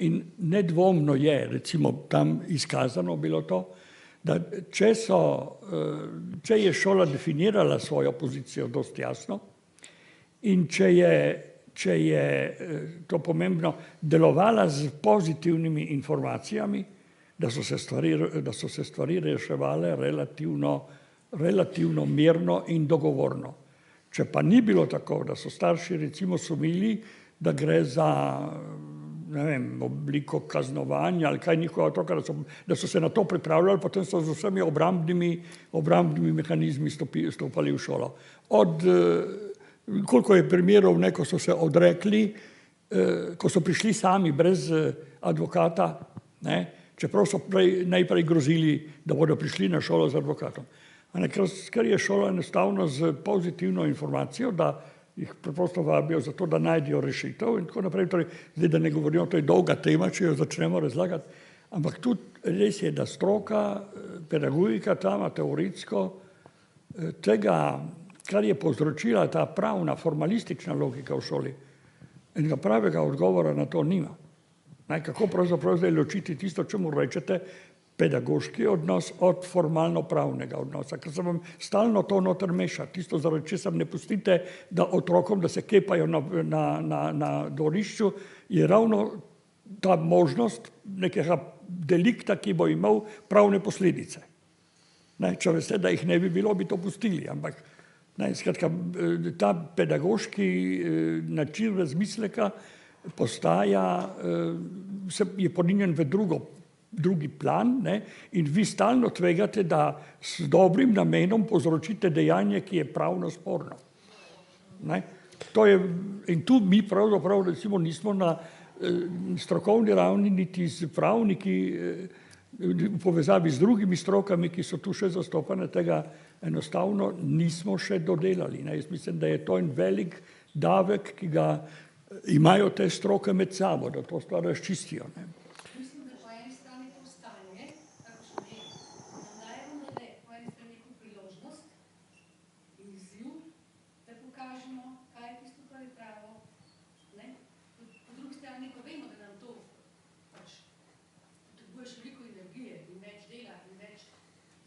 In nedvomno je recimo tam izkazano bilo to, da če je šola definirala svojo pozicijo dosti jasno in če je to pomembno delovala z pozitivnimi informacijami, da so se stvari reševale relativno mirno in dogovorno. Če pa ni bilo tako, da so starši recimo sumili, da gre za ne vem, obliko kaznovanja ali kaj njihova otroka, da so se na to pripravljali, potem so z vsemi obrambnimi mehanizmi stopali v šolo. Koliko je primerov, ko so se odrekli, ko so prišli sami brez advokata, čeprav so najprej grozili, da bodo prišli na šolo z advokatom. Ker je šola enostavno z pozitivno informacijo, da jih preprosto vabijo za to, da najdejo rešitev in tako naprej. Torej, zdaj, da ne govorimo, to je dolga tema, če jo začnemo razlagati, ampak tudi res je, da stroka, pedagogika tam, teoretsko, tega, kar je povzročila ta pravna, formalistična logika v šoli, enega pravega odgovora na to nima. Kako pravzaprav zdaj ločiti tisto, čemu rečete, pedagoški odnos od formalno-pravnega odnosa, ker se vam stalno to noter meša. Tisto, zaradi česar ne pustite, da otrokom, da se kepajo na dvorišču, je ravno ta možnost nekega delikta, ki bo imel pravne posledice. Če veste, da jih ne bi bilo, bi to pustili, ampak skratka, ta pedagoški način razmisleka je porinjen v drugi plan in vi stalno tvegate, da s dobrim namenom povzročite dejanje, ki je pravno sporno. In tu mi pravzaprav recimo nismo na strokovni ravni niti z pravniki v povezavi z drugimi strokami, ki so tu še zastopane, tega enostavno nismo še dodelali. Jaz mislim, da je to en velik davek, ki ga imajo te stroke med sabo, da to stvar razčistijo.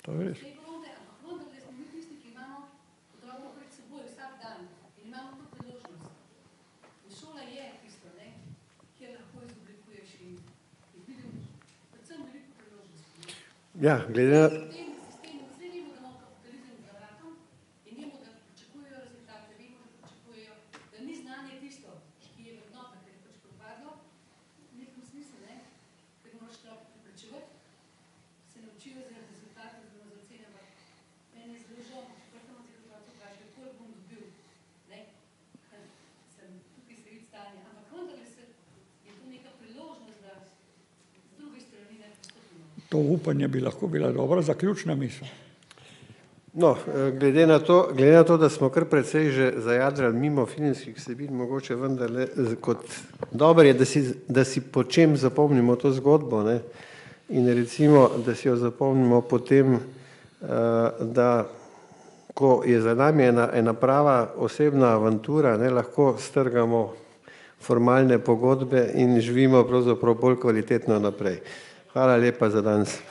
To je res. Ja, glede na... To upanje bi lahko bila dobra zaključna misel. No, glede na to, da smo kar precej že zajadrali mimo filmskih vsebin, mogoče vendarle kot dobro je, da si po čem zapomnimo to zgodbo, in recimo, da si jo zapomnimo potem, da ko je za nami ena prava osebna avantura, lahko strgamo formalne pogodbe in živimo pravzaprav bolj kvalitetno naprej. Hvala lepa za danes.